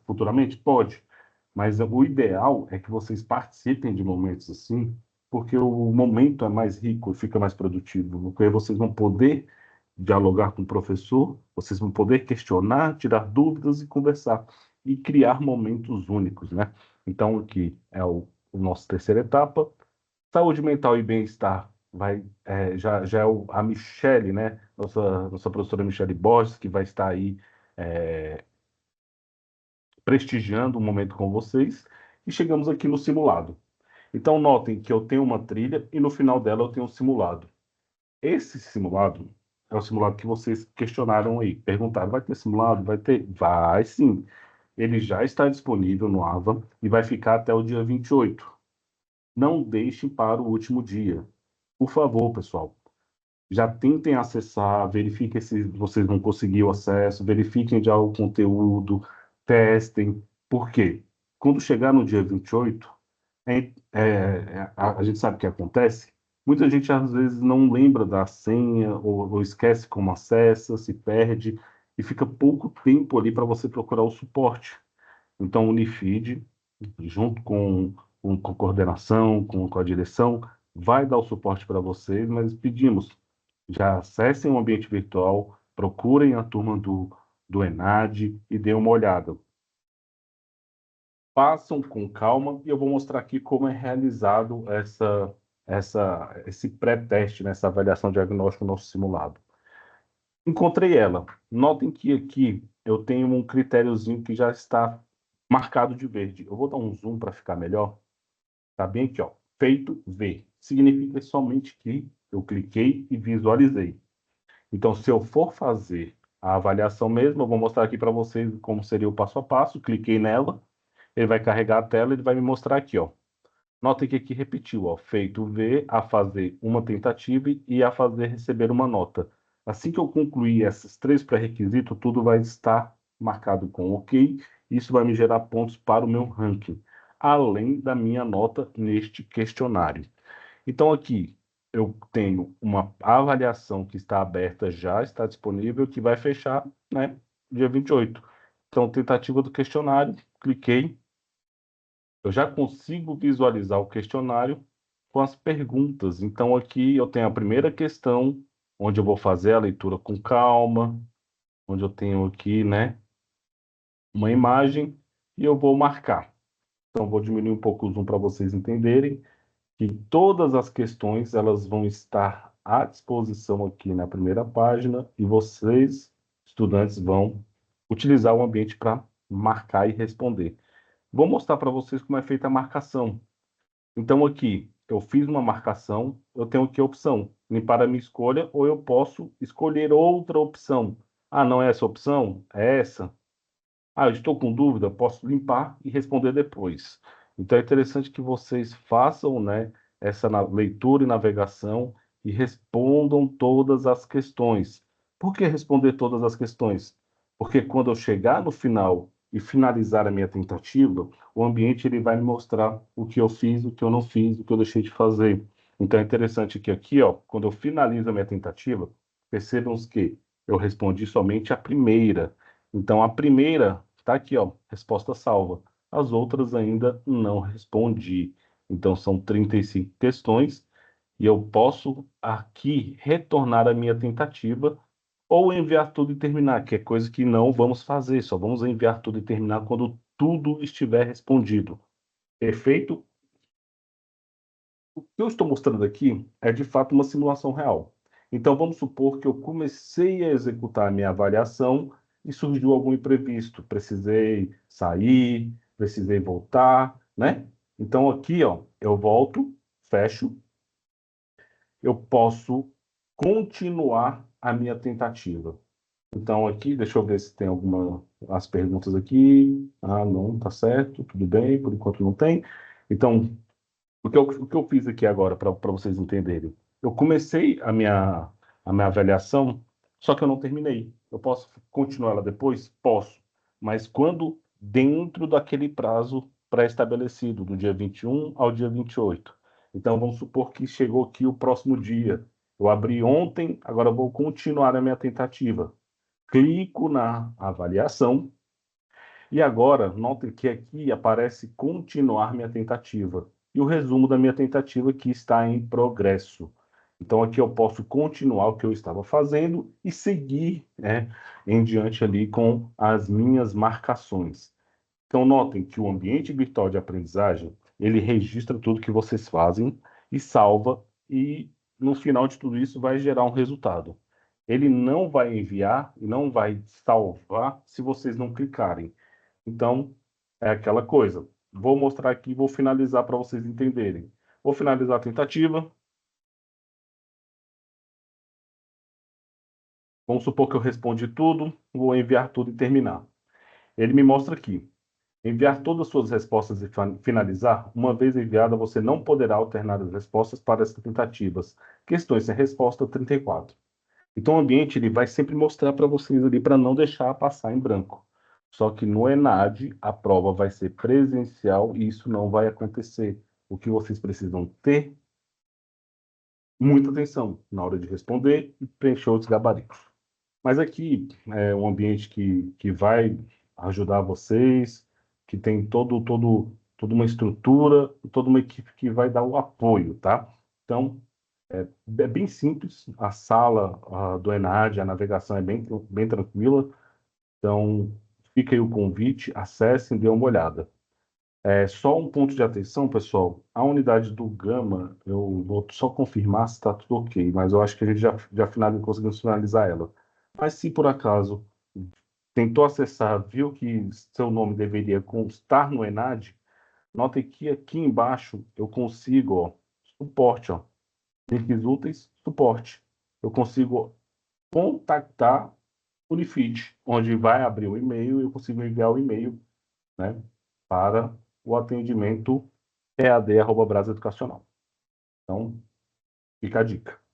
futuramente? Pode. Mas o ideal é que vocês participem de momentos assim, porque o momento é mais rico e fica mais produtivo. Porque vocês vão poder dialogar com o professor, vocês vão poder questionar, tirar dúvidas e conversar. E criar momentos únicos, né? Então, aqui é o nosso terceira etapa. Saúde mental e bem-estar já é a Michele, né? Nossa professora Michele Borges, que vai estar aí prestigiando o momento com vocês, e chegamos aqui no simulado. Então, notem que eu tenho uma trilha e no final dela eu tenho um simulado. Esse simulado é o simulado que vocês questionaram aí, perguntaram, vai ter simulado? Vai ter? Vai sim. Ele já está disponível no AVA e vai ficar até o dia 28. Não deixem para o último dia. Por favor, pessoal, já tentem acessar, verifiquem se vocês não conseguiram acesso, verifiquem já o conteúdo, testem. Por quê? Quando chegar no dia 28, a gente sabe o que acontece? Muita gente, às vezes, não lembra da senha ou esquece como acessa, se perde. e fica pouco tempo ali para você procurar o suporte. Então, o Unifeed, junto com coordenação, com a direção, vai dar o suporte para vocês, mas pedimos, já acessem o ambiente virtual, procurem a turma do ENAD e dêem uma olhada. Façam com calma e eu vou mostrar aqui como é realizado esse pré-teste, né, essa avaliação diagnóstica no nosso simulado. Encontrei ela. Notem que aqui eu tenho um critériozinho que já está marcado de verde. Eu vou dar um zoom para ficar melhor. Tá bem aqui, ó. Feito V. Significa somente que eu cliquei e visualizei. Então, se eu for fazer a avaliação mesmo, eu vou mostrar aqui para vocês como seria o passo a passo. Cliquei nela, ele vai carregar a tela, ele vai me mostrar aqui, ó. Notem que aqui repetiu, ó. Feito V, a fazer uma tentativa e a fazer receber uma nota. Assim que eu concluir esses 3 pré-requisitos, tudo vai estar marcado com OK. Isso vai me gerar pontos para o meu ranking, além da minha nota neste questionário. Então, aqui eu tenho uma avaliação que está aberta, já está disponível, que vai fechar, né, dia 28. Então, tentativa do questionário, cliquei. Eu já consigo visualizar o questionário com as perguntas. Então, aqui eu tenho a primeira questão, onde eu vou fazer a leitura com calma, onde eu tenho aqui, né, uma imagem, e eu vou marcar. Então, vou diminuir um pouco o zoom para vocês entenderem que todas as questões elas vão estar à disposição aqui na primeira página e vocês, estudantes, vão utilizar o ambiente para marcar e responder. Vou mostrar para vocês como é feita a marcação. Então, aqui, eu fiz uma marcação, eu tenho aqui a opção, limpar a minha escolha, ou eu posso escolher outra opção. Ah, não é essa opção? É essa. Ah, eu estou com dúvida, posso limpar e responder depois. Então, é interessante que vocês façam, né, essa leitura e navegação e respondam todas as questões. Por que responder todas as questões? Porque quando eu chegar no final e finalizar a minha tentativa, o ambiente ele vai me mostrar o que eu fiz, o que eu não fiz, o que eu deixei de fazer. Então, é interessante que aqui, ó, quando eu finalizo a minha tentativa, percebam que eu respondi somente a primeira. Então, a primeira está aqui, ó, resposta salva. As outras ainda não respondi. Então, são 35 questões e eu posso aqui retornar a minha tentativa ou enviar tudo e terminar, que é coisa que não vamos fazer, só vamos enviar tudo e terminar quando tudo estiver respondido. Perfeito? O que eu estou mostrando aqui é de fato uma simulação real. Então, vamos supor que eu comecei a executar a minha avaliação e surgiu algum imprevisto. Precisei sair, precisei voltar, né? Então, aqui, ó, eu volto, fecho. Eu posso continuar a minha tentativa. Então, aqui, deixa eu ver se tem as perguntas aqui. Ah, não, tá certo, tudo bem, por enquanto não tem. Então, o que eu fiz aqui agora, para vocês entenderem? Eu comecei a minha avaliação, só que eu não terminei. Eu posso continuar ela depois? Posso. Mas quando dentro daquele prazo pré-estabelecido, do dia 21 ao dia 28. Então, vamos supor que chegou aqui o próximo dia. Eu abri ontem, agora eu vou continuar a minha tentativa. Clico na avaliação e agora, notem que aqui aparece continuar minha tentativa. E o resumo da minha tentativa que está em progresso. Então, aqui eu posso continuar o que eu estava fazendo e seguir, né, em diante ali com as minhas marcações. Então, notem que o ambiente virtual de aprendizagem, ele registra tudo que vocês fazem e salva, e no final de tudo isso vai gerar um resultado. Ele não vai enviar e não vai salvar se vocês não clicarem. Então, é aquela coisa. Vou mostrar aqui e vou finalizar para vocês entenderem. Vou finalizar a tentativa. Vamos supor que eu respondi tudo, vou enviar tudo e terminar. Ele me mostra aqui. Enviar todas as suas respostas e finalizar. Uma vez enviada, você não poderá alternar as respostas para as tentativas. Questões sem resposta 34. Então, o ambiente ele vai sempre mostrar para vocês ali para não deixar passar em branco. Só que no ENAD, a prova vai ser presencial e isso não vai acontecer. O que vocês precisam ter muita atenção na hora de responder e preencher os gabaritos. Mas aqui é um ambiente que vai ajudar vocês, que tem toda uma estrutura, toda uma equipe que vai dar o apoio, tá? Então, é bem simples, a sala do ENAD, a navegação é bem tranquila, então fica aí o convite, acessem, dê uma olhada. Só um ponto de atenção, pessoal, a unidade do Gama, eu vou só confirmar se está tudo ok, mas eu acho que a gente já conseguimos finalizar ela. Mas se por acaso tentou acessar, viu que seu nome deveria constar no ENAD, notem que aqui embaixo eu consigo, ó, suporte, ó, links úteis, suporte. Eu consigo contactar o Unifid, onde vai abrir o e-mail e eu consigo enviar o e-mail, né, para o atendimento EAD@Brasa Educacional. Então, fica a dica.